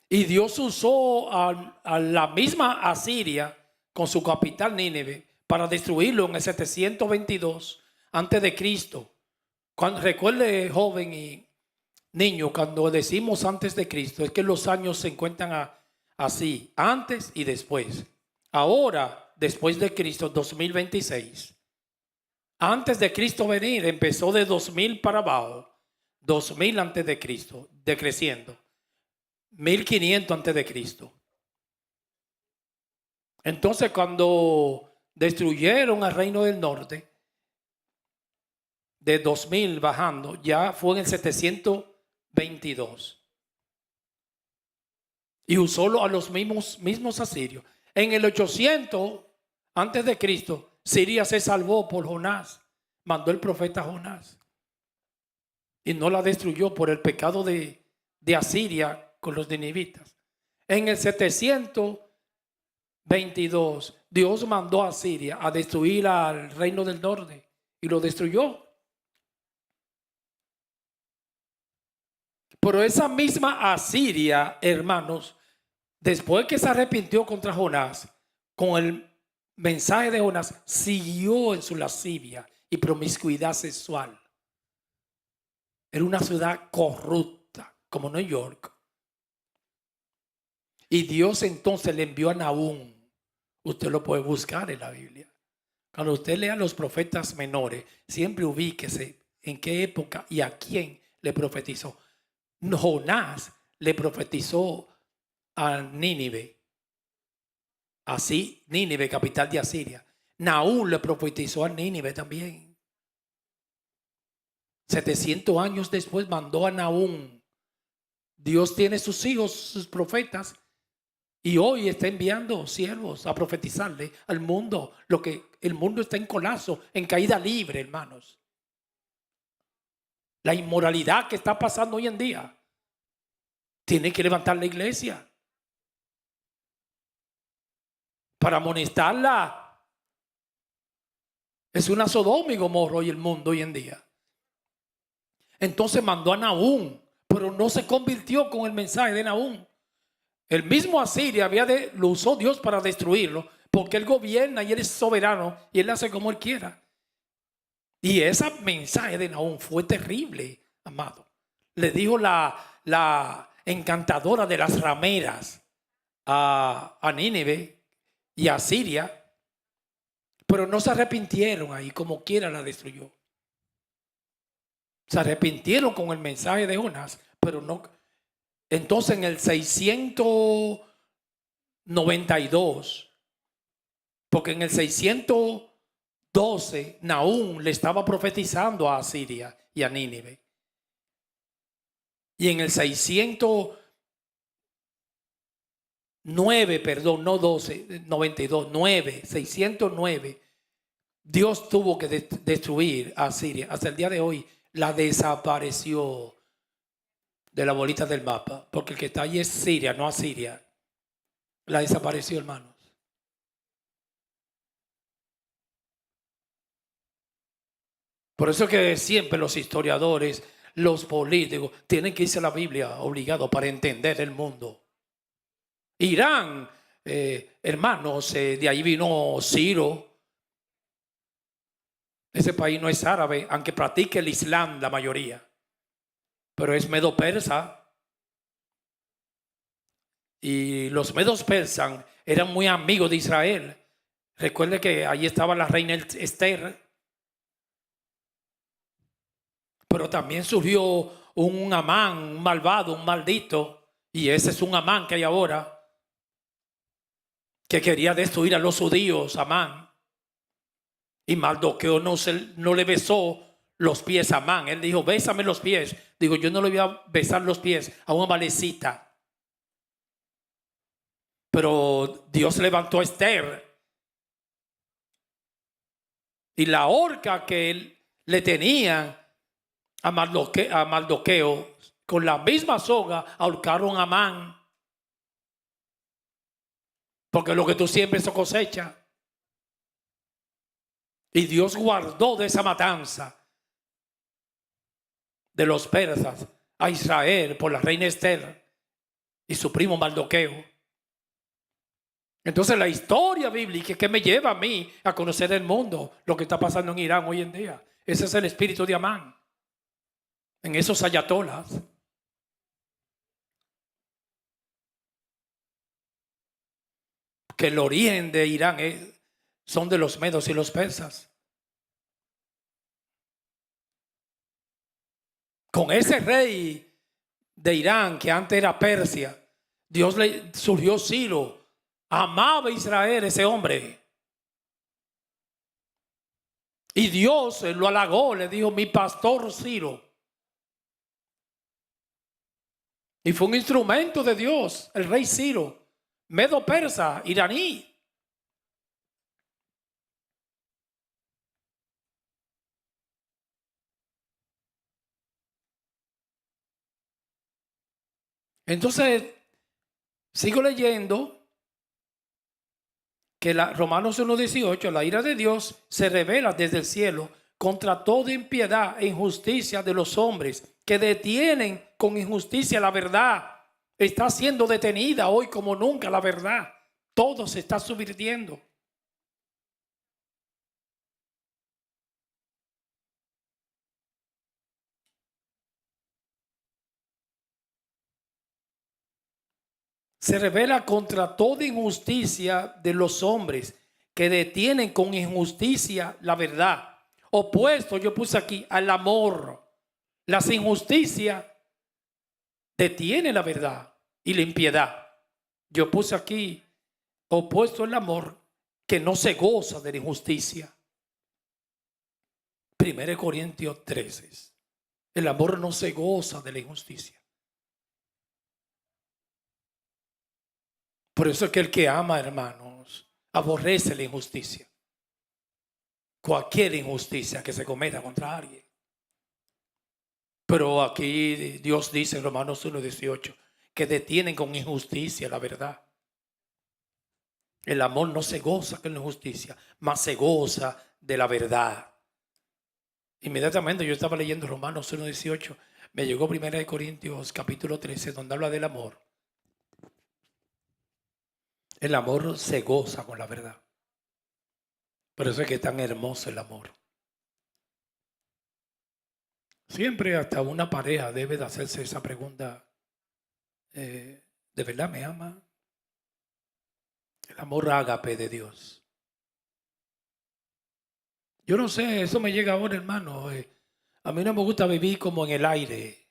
Y Dios usó a la misma Asiria con su capital Nínive para destruirlo en el 722 antes de Cristo. Recuerde, joven y niño, cuando decimos antes de Cristo, es que los años se encuentran así, antes y después. Ahora, después de Cristo, 2026. Antes de Cristo venir, empezó de 2000 para abajo, 2000 antes de Cristo, decreciendo. 1500 antes de Cristo. Entonces, cuando destruyeron al reino del norte, de 2000 bajando, ya fue en el 722. Y usó a los mismos asirios. En el 800 antes de Cristo, Siria se salvó por Jonás. Mandó el profeta Jonás. Y no la destruyó por el pecado de Asiria con los ninivitas. En el 722, Dios mandó a Siria a destruir al reino del norte y lo destruyó. Pero esa misma Asiria, hermanos, después que se arrepintió contra Jonás, con el mensaje de Jonás, siguió en su lascivia y promiscuidad sexual. Era una ciudad corrupta, como New York. Y Dios entonces le envió a Nahum. Usted lo puede buscar en la Biblia. Cuando usted lea los profetas menores, siempre ubíquese en qué época y a quién le profetizó. Jonás le profetizó a Nínive. Así, Nínive, capital de Asiria. Nahum le profetizó a Nínive también. 700 años después mandó a Nahum. Dios tiene sus hijos, sus profetas, y hoy está enviando siervos a profetizarle al mundo. Lo que el mundo está en colapso, en caída libre, hermanos. La inmoralidad que está pasando hoy en día tiene que levantar la iglesia para amonestarla. Es una Sodoma y Gomorra hoy el mundo hoy en día. Entonces mandó a Nahum, pero no se convirtió con el mensaje de Nahum. El mismo Asiria lo usó Dios para destruirlo, porque Él gobierna y Él es soberano y Él hace como Él quiera. Y ese mensaje de Nahum fue terrible, amado. Le dijo la encantadora de las rameras a Nínive y a Siria, pero no se arrepintieron ahí, como quiera la destruyó. Se arrepintieron con el mensaje de Jonás, pero no. Entonces en el 692, porque en el 612 Nahum le estaba profetizando a Asiria y a Nínive. Y en el 609, perdón, no 12, 92, 609, Dios tuvo que destruir a Asiria. Hasta el día de hoy la desapareció de la bolita del mapa, porque el que está ahí es Siria, no Asiria. La desapareció, hermanos. Por eso que siempre los historiadores, los políticos, tienen que irse a la Biblia obligado para entender el mundo. Irán, hermanos, de ahí vino Ciro. Ese país no es árabe, aunque practique el Islam la mayoría, pero es medo-persa. Y los medos persas eran muy amigos de Israel. Recuerde que allí estaba la reina Esther. Pero también surgió un Amán, un malvado, un maldito. Y ese es un Amán que hay ahora, que quería destruir a los judíos, Amán. Y Mardoqueo no le besó los pies a Amán. Él dijo, bésame los pies. Digo, yo no le voy a besar los pies a una malecita. Pero Dios levantó a Esther. Y la horca que él le tenía a Mardoqueo, con la misma soga ahorcaron a Amán. Porque lo que tú siembres eso cosecha. Y Dios guardó de esa matanza de los persas a Israel por la reina Esther y su primo Mardoqueo. Entonces la historia bíblica que me lleva a mí a conocer el mundo, lo que está pasando en Irán hoy en día. Ese es el espíritu de Amán. En esos ayatolas. Que el origen de Irán son de los medos y los persas. Con ese rey de Irán que antes era Persia, Dios le surgió Ciro. Amaba a Israel ese hombre. Y Dios lo halagó, le dijo, mi pastor Ciro. Y fue un instrumento de Dios, el rey Ciro, medo persa, iraní. Entonces, sigo leyendo que Romanos 1:18, la ira de Dios se revela desde el cielo contra toda impiedad e injusticia de los hombres que detienen con injusticia la verdad. Está siendo detenida hoy como nunca la verdad. Todo se está subvirtiendo. Se revela contra toda injusticia de los hombres que detienen con injusticia la verdad. Opuesto, yo puse aquí, al amor. Las injusticias detienen la verdad y la impiedad. Yo puse aquí, opuesto al amor que no se goza de la injusticia. 1 Corintios 13. El amor no se goza de la injusticia. Por eso es que el que ama, hermanos, aborrece la injusticia. Cualquier injusticia que se cometa contra alguien. Pero aquí Dios dice en Romanos 1:18 que detienen con injusticia la verdad. El amor no se goza con la injusticia, mas se goza de la verdad. Inmediatamente yo estaba leyendo Romanos 1:18, me llegó 1 Corintios capítulo 13, donde habla del amor. El amor se goza con la verdad. Por eso es que es tan hermoso el amor. Siempre hasta una pareja debe de hacerse esa pregunta. ¿De verdad me ama? El amor ágape de Dios. Yo no sé, eso me llega ahora, hermano. A mí no me gusta vivir como en el aire,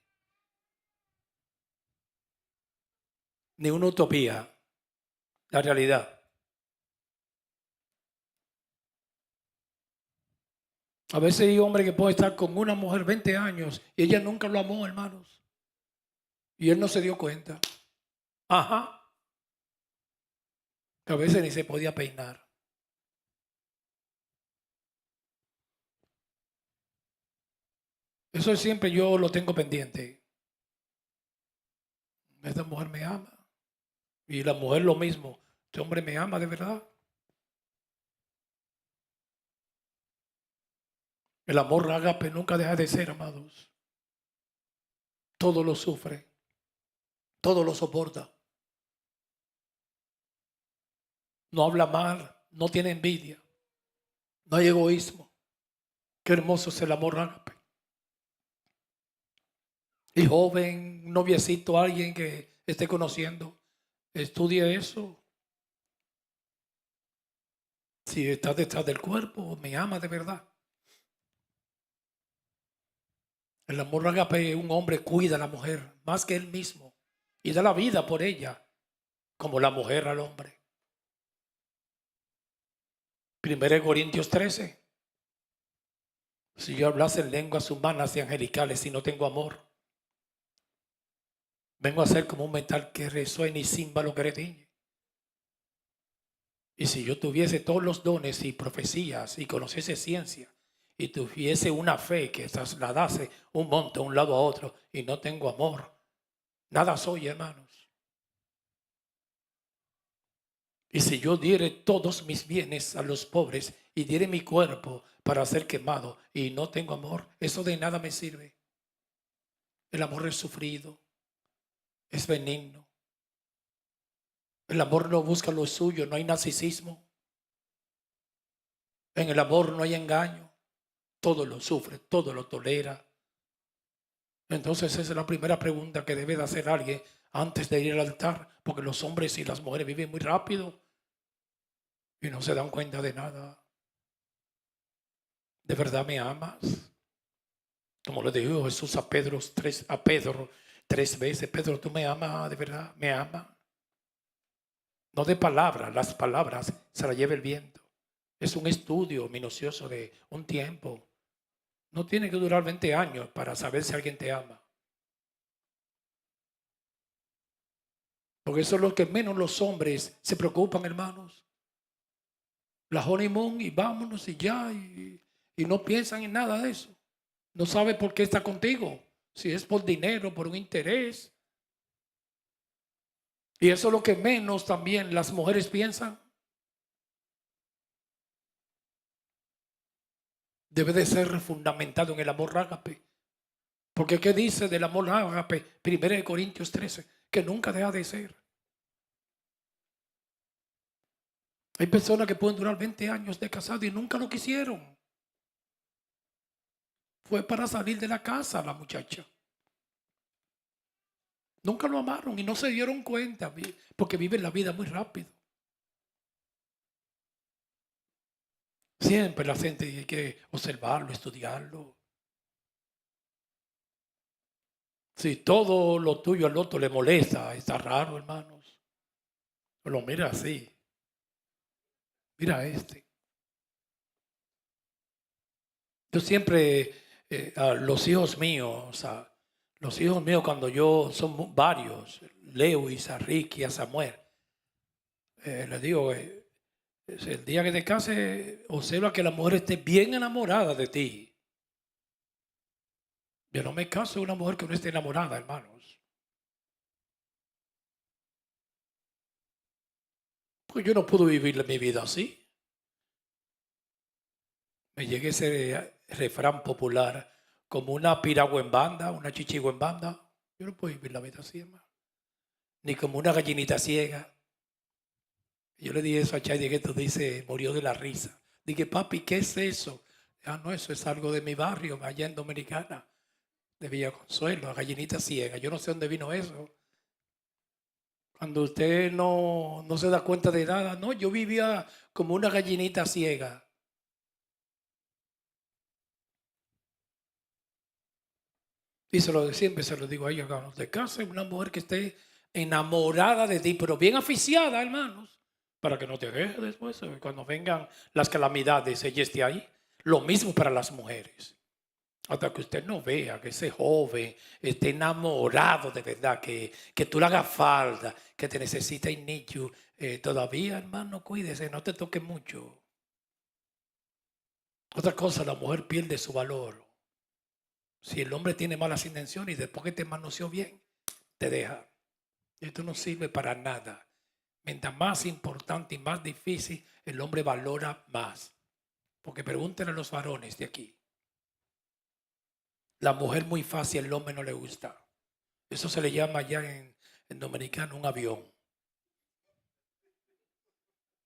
ni una utopía, la realidad. A veces hay hombres que pueden estar con una mujer 20 años y ella nunca lo amó, hermanos. Y él no se dio cuenta. Ajá. Que a veces ni se podía peinar. Eso siempre yo lo tengo pendiente. Esta mujer me ama. Y la mujer lo mismo. Este hombre me ama de verdad. El amor ágape nunca deja de ser, amados. Todo lo sufre. Todo lo soporta. No habla mal. No tiene envidia. No hay egoísmo. Qué hermoso es el amor ágape. Y joven, noviecito, alguien que esté conociendo, estudie eso. Si está detrás del cuerpo, me ama de verdad. El amor ágape, un hombre cuida a la mujer más que él mismo y da la vida por ella, como la mujer al hombre. 1 Corintios 13. Si yo hablase en lenguas humanas y angelicales y no tengo amor, vengo a ser como un metal que resuena y címbalo que retiñe. Y si yo tuviese todos los dones y profecías y conociese ciencia y tuviese una fe que trasladase un monte de un lado a otro y no tengo amor, nada soy, hermanos. Y si yo diere todos mis bienes a los pobres y diere mi cuerpo para ser quemado y no tengo amor, eso de nada me sirve. El amor es sufrido, es benigno. El amor no busca lo suyo, no hay narcisismo. En el amor no hay engaño. Todo lo sufre, todo lo tolera. Entonces esa es la primera pregunta que debe de hacer alguien antes de ir al altar, porque los hombres y las mujeres viven muy rápido y no se dan cuenta de nada. ¿De verdad me amas? Como le dijo Jesús a Pedro tres veces, Pedro, ¿tú me amas de verdad? ¿Me amas? No de palabras, las palabras se las lleva el viento. Es un estudio minucioso de un tiempo. No tiene que durar 20 años para saber si alguien te ama. Porque eso es lo que menos los hombres se preocupan, hermanos. La honeymoon y vámonos y ya. Y no piensan en nada de eso. No sabe por qué está contigo. Si es por dinero, por un interés. Y eso es lo que menos también las mujeres piensan. Debe de ser fundamentado en el amor ágape. Porque ¿qué dice del amor ágape? 1 Corintios 13. que nunca deja de ser. Hay personas que pueden durar 20 años de casado y nunca lo quisieron. Fue para salir de la casa la muchacha. Nunca lo amaron y no se dieron cuenta porque viven la vida muy rápido. Siempre la gente hay que observarlo, estudiarlo. Si todo lo tuyo al otro le molesta, está raro, hermanos. Lo mira así. Mira a este. Yo siempre, a los hijos míos, cuando son varios, Lewis, a Ricky, a Samuel, les digo, el día que te cases, observa que la mujer esté bien enamorada de ti. Yo no me caso con una mujer que no esté enamorada, hermanos. Pues yo no puedo vivir mi vida así. Me llegue ese refrán popular, como una piragua en banda, una chichigua en banda. Yo no puedo vivir la vida así, hermano. Ni como una gallinita ciega. Yo le dije eso a Chay, que tú dice, murió de la risa. Dije, papi, ¿qué es eso? Ah, no, eso es algo de mi barrio, allá en Dominicana, de Villa Consuelo, la gallinita ciega. Yo no sé dónde vino eso. Cuando usted no se da cuenta de nada, no, yo vivía como una gallinita ciega. Y siempre se lo digo a ellos, cuando te cases, una mujer que esté enamorada de ti, pero bien aficiada, hermanos, para que no te deje después, cuando vengan las calamidades, ella esté ahí. Lo mismo para las mujeres. Hasta que usted no vea que ese joven esté enamorado de verdad, que tú le hagas falta, que te necesita y need you, todavía, hermano, cuídese, no te toque mucho. Otra cosa, la mujer pierde su valor. Si el hombre tiene malas intenciones y después que te manoseó bien, te deja. Esto no sirve para nada. Mientras más importante y más difícil, el hombre valora más. Porque pregúntenle a los varones de aquí. La mujer muy fácil, el hombre no le gusta. Eso se le llama ya en dominicano un avión.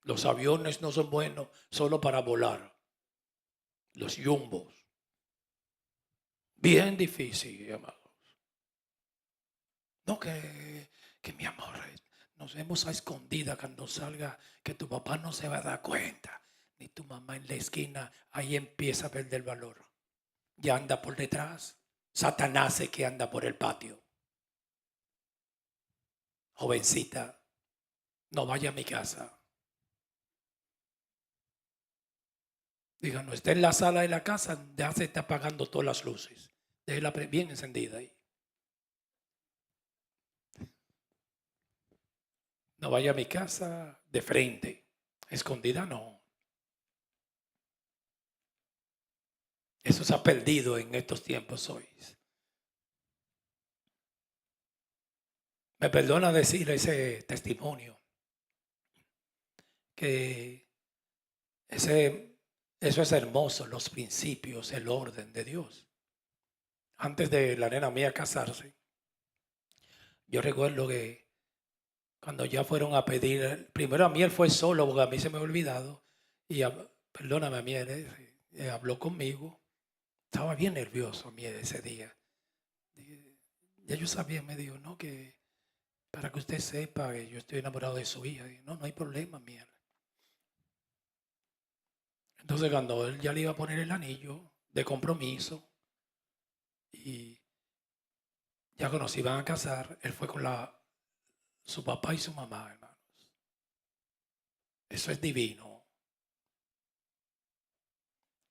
Los aviones no son buenos solo para volar. Los yumbos. Bien difícil, amados. No que mi amor, nos vemos a escondida cuando salga, que tu papá no se va a dar cuenta, ni tu mamá en la esquina, ahí empieza a perder valor. Ya anda por detrás. Satanás es que anda por el patio. Jovencita, no vaya a mi casa. Diga, no esté en la sala de la casa, ya se está apagando todas las luces. Déjela bien encendida ahí. No vaya a mi casa de frente. Escondida no. Eso se ha perdido en estos tiempos hoy. Me perdona decir ese testimonio. Que eso es hermoso, los principios, el orden de Dios. Antes de la nena mía casarse, yo recuerdo que cuando ya fueron a pedir, primero a mí él fue solo porque a mí se me ha olvidado, y perdóname a mí, habló conmigo, estaba bien nervioso a mí ese día. Ya yo sabía, me dijo, no, que para que usted sepa que yo estoy enamorado de su hija. Y, no hay problema, mía. Entonces cuando él ya le iba a poner el anillo de compromiso y ya cuando se iban a casar, él fue con su papá y su mamá, hermanos. Eso es divino.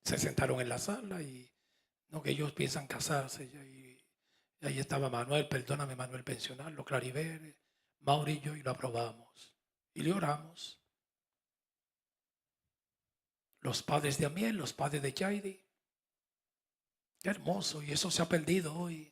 Se sentaron en la sala y no que ellos piensan casarse. Y ahí estaba Manuel, perdóname Manuel Pensional, lo Clariver, Maurillo, y lo aprobamos. Y le oramos. Los padres de Amiel, los padres de Yairi. Qué hermoso, y eso se ha perdido hoy.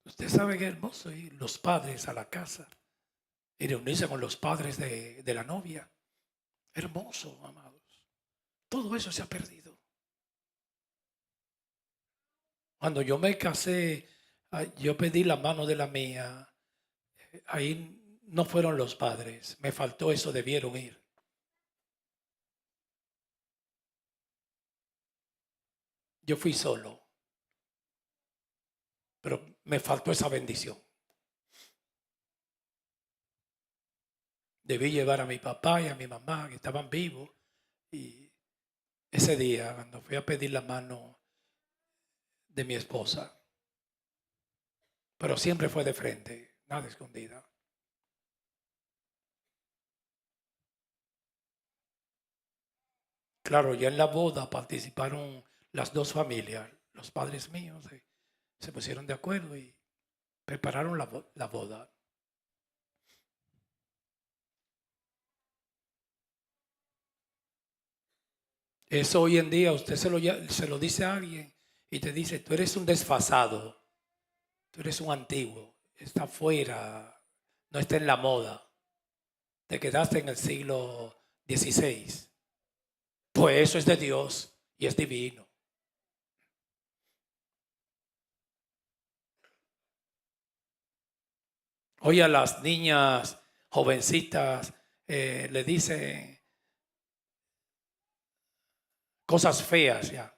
Usted sabe qué hermoso ir los padres a la casa y reunirse con los padres de la novia. Hermoso, amados. Todo eso se ha perdido. Cuando yo me casé, yo pedí la mano de la mía. Ahí no fueron los padres. Me faltó eso, debieron ir. Yo fui solo. Pero me faltó esa bendición. Debí llevar a mi papá y a mi mamá, que estaban vivos. Y ese día, cuando fui a pedir la mano de mi esposa, pero siempre fue de frente, nada escondida. Claro, ya en la boda participaron las dos familias, los padres míos se pusieron de acuerdo y prepararon la boda. Eso hoy en día usted se lo dice a alguien y te dice, tú eres un desfasado, tú eres un antiguo, está fuera, no está en la moda, te quedaste en el siglo XVI. Pues eso es de Dios y es divino. Hoy a las niñas jovencitas le dicen cosas feas ya.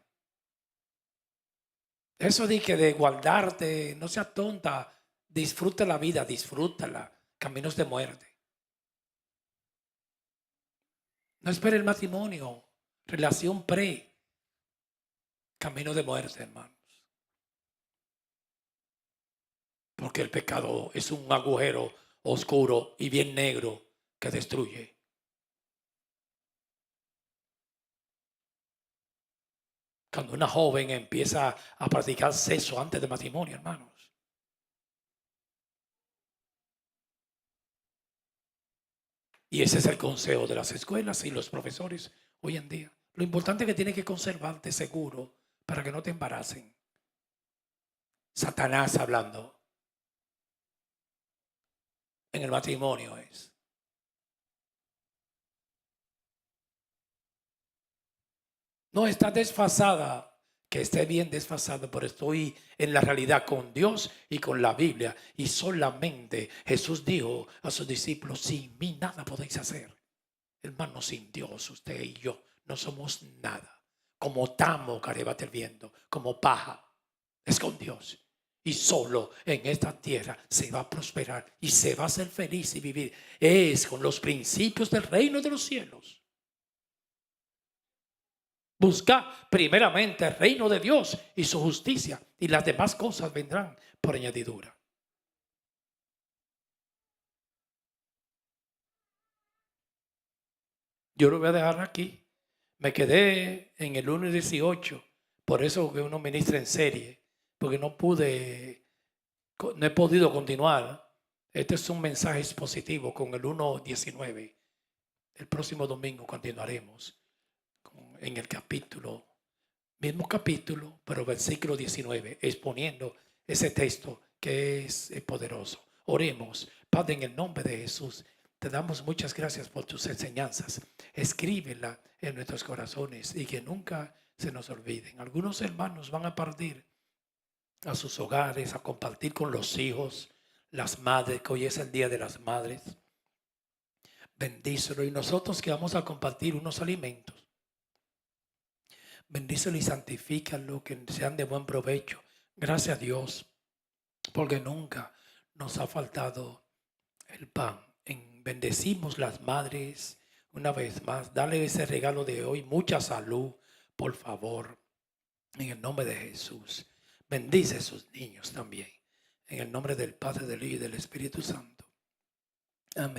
Eso de que de guardarte, no seas tonta, disfruta la vida, disfrútala, caminos de muerte. No espere el matrimonio, relación camino de muerte, hermanos. Porque el pecado es un agujero oscuro y bien negro que destruye. Cuando una joven empieza a practicar sexo antes de matrimonio, hermanos. Y ese es el consejo de las escuelas y los profesores hoy en día. Lo importante es que tienes que conservarte seguro para que no te embaracen. Satanás hablando en el matrimonio es. No está desfasada, que esté bien desfasado, pero estoy en la realidad con Dios y con la Biblia. Y solamente Jesús dijo a sus discípulos, sin mí nada podéis hacer. Hermano, sin Dios, usted y yo no somos nada. Como tamo que arrebata el viento, como paja, es con Dios. Y solo en esta tierra se va a prosperar y se va a ser feliz y vivir. Es con los principios del reino de los cielos. Busca primeramente el reino de Dios y su justicia, y las demás cosas vendrán por añadidura. Yo lo voy a dejar aquí. Me quedé en el 1:18, por eso que uno ministra en serie, porque no he podido continuar. Este es un mensaje expositivo con el 1:19. El próximo domingo continuaremos en el mismo capítulo, pero versículo 19, exponiendo ese texto que es poderoso. Oremos. Padre, en el nombre de Jesús, te damos muchas gracias por tus enseñanzas. Escríbela en nuestros corazones y que nunca se nos olviden. Algunos hermanos van a partir a sus hogares, a compartir con los hijos, las madres, que hoy es el Día de las Madres. Bendícelo. Y nosotros que vamos a compartir unos alimentos, bendícelo y santifícalo, que sean de buen provecho. Gracias a Dios, porque nunca nos ha faltado el pan. Bendecimos las madres una vez más. Dale ese regalo de hoy, mucha salud, por favor, en el nombre de Jesús. Bendice a sus niños también, en el nombre del Padre, del Hijo y del Espíritu Santo. Amén.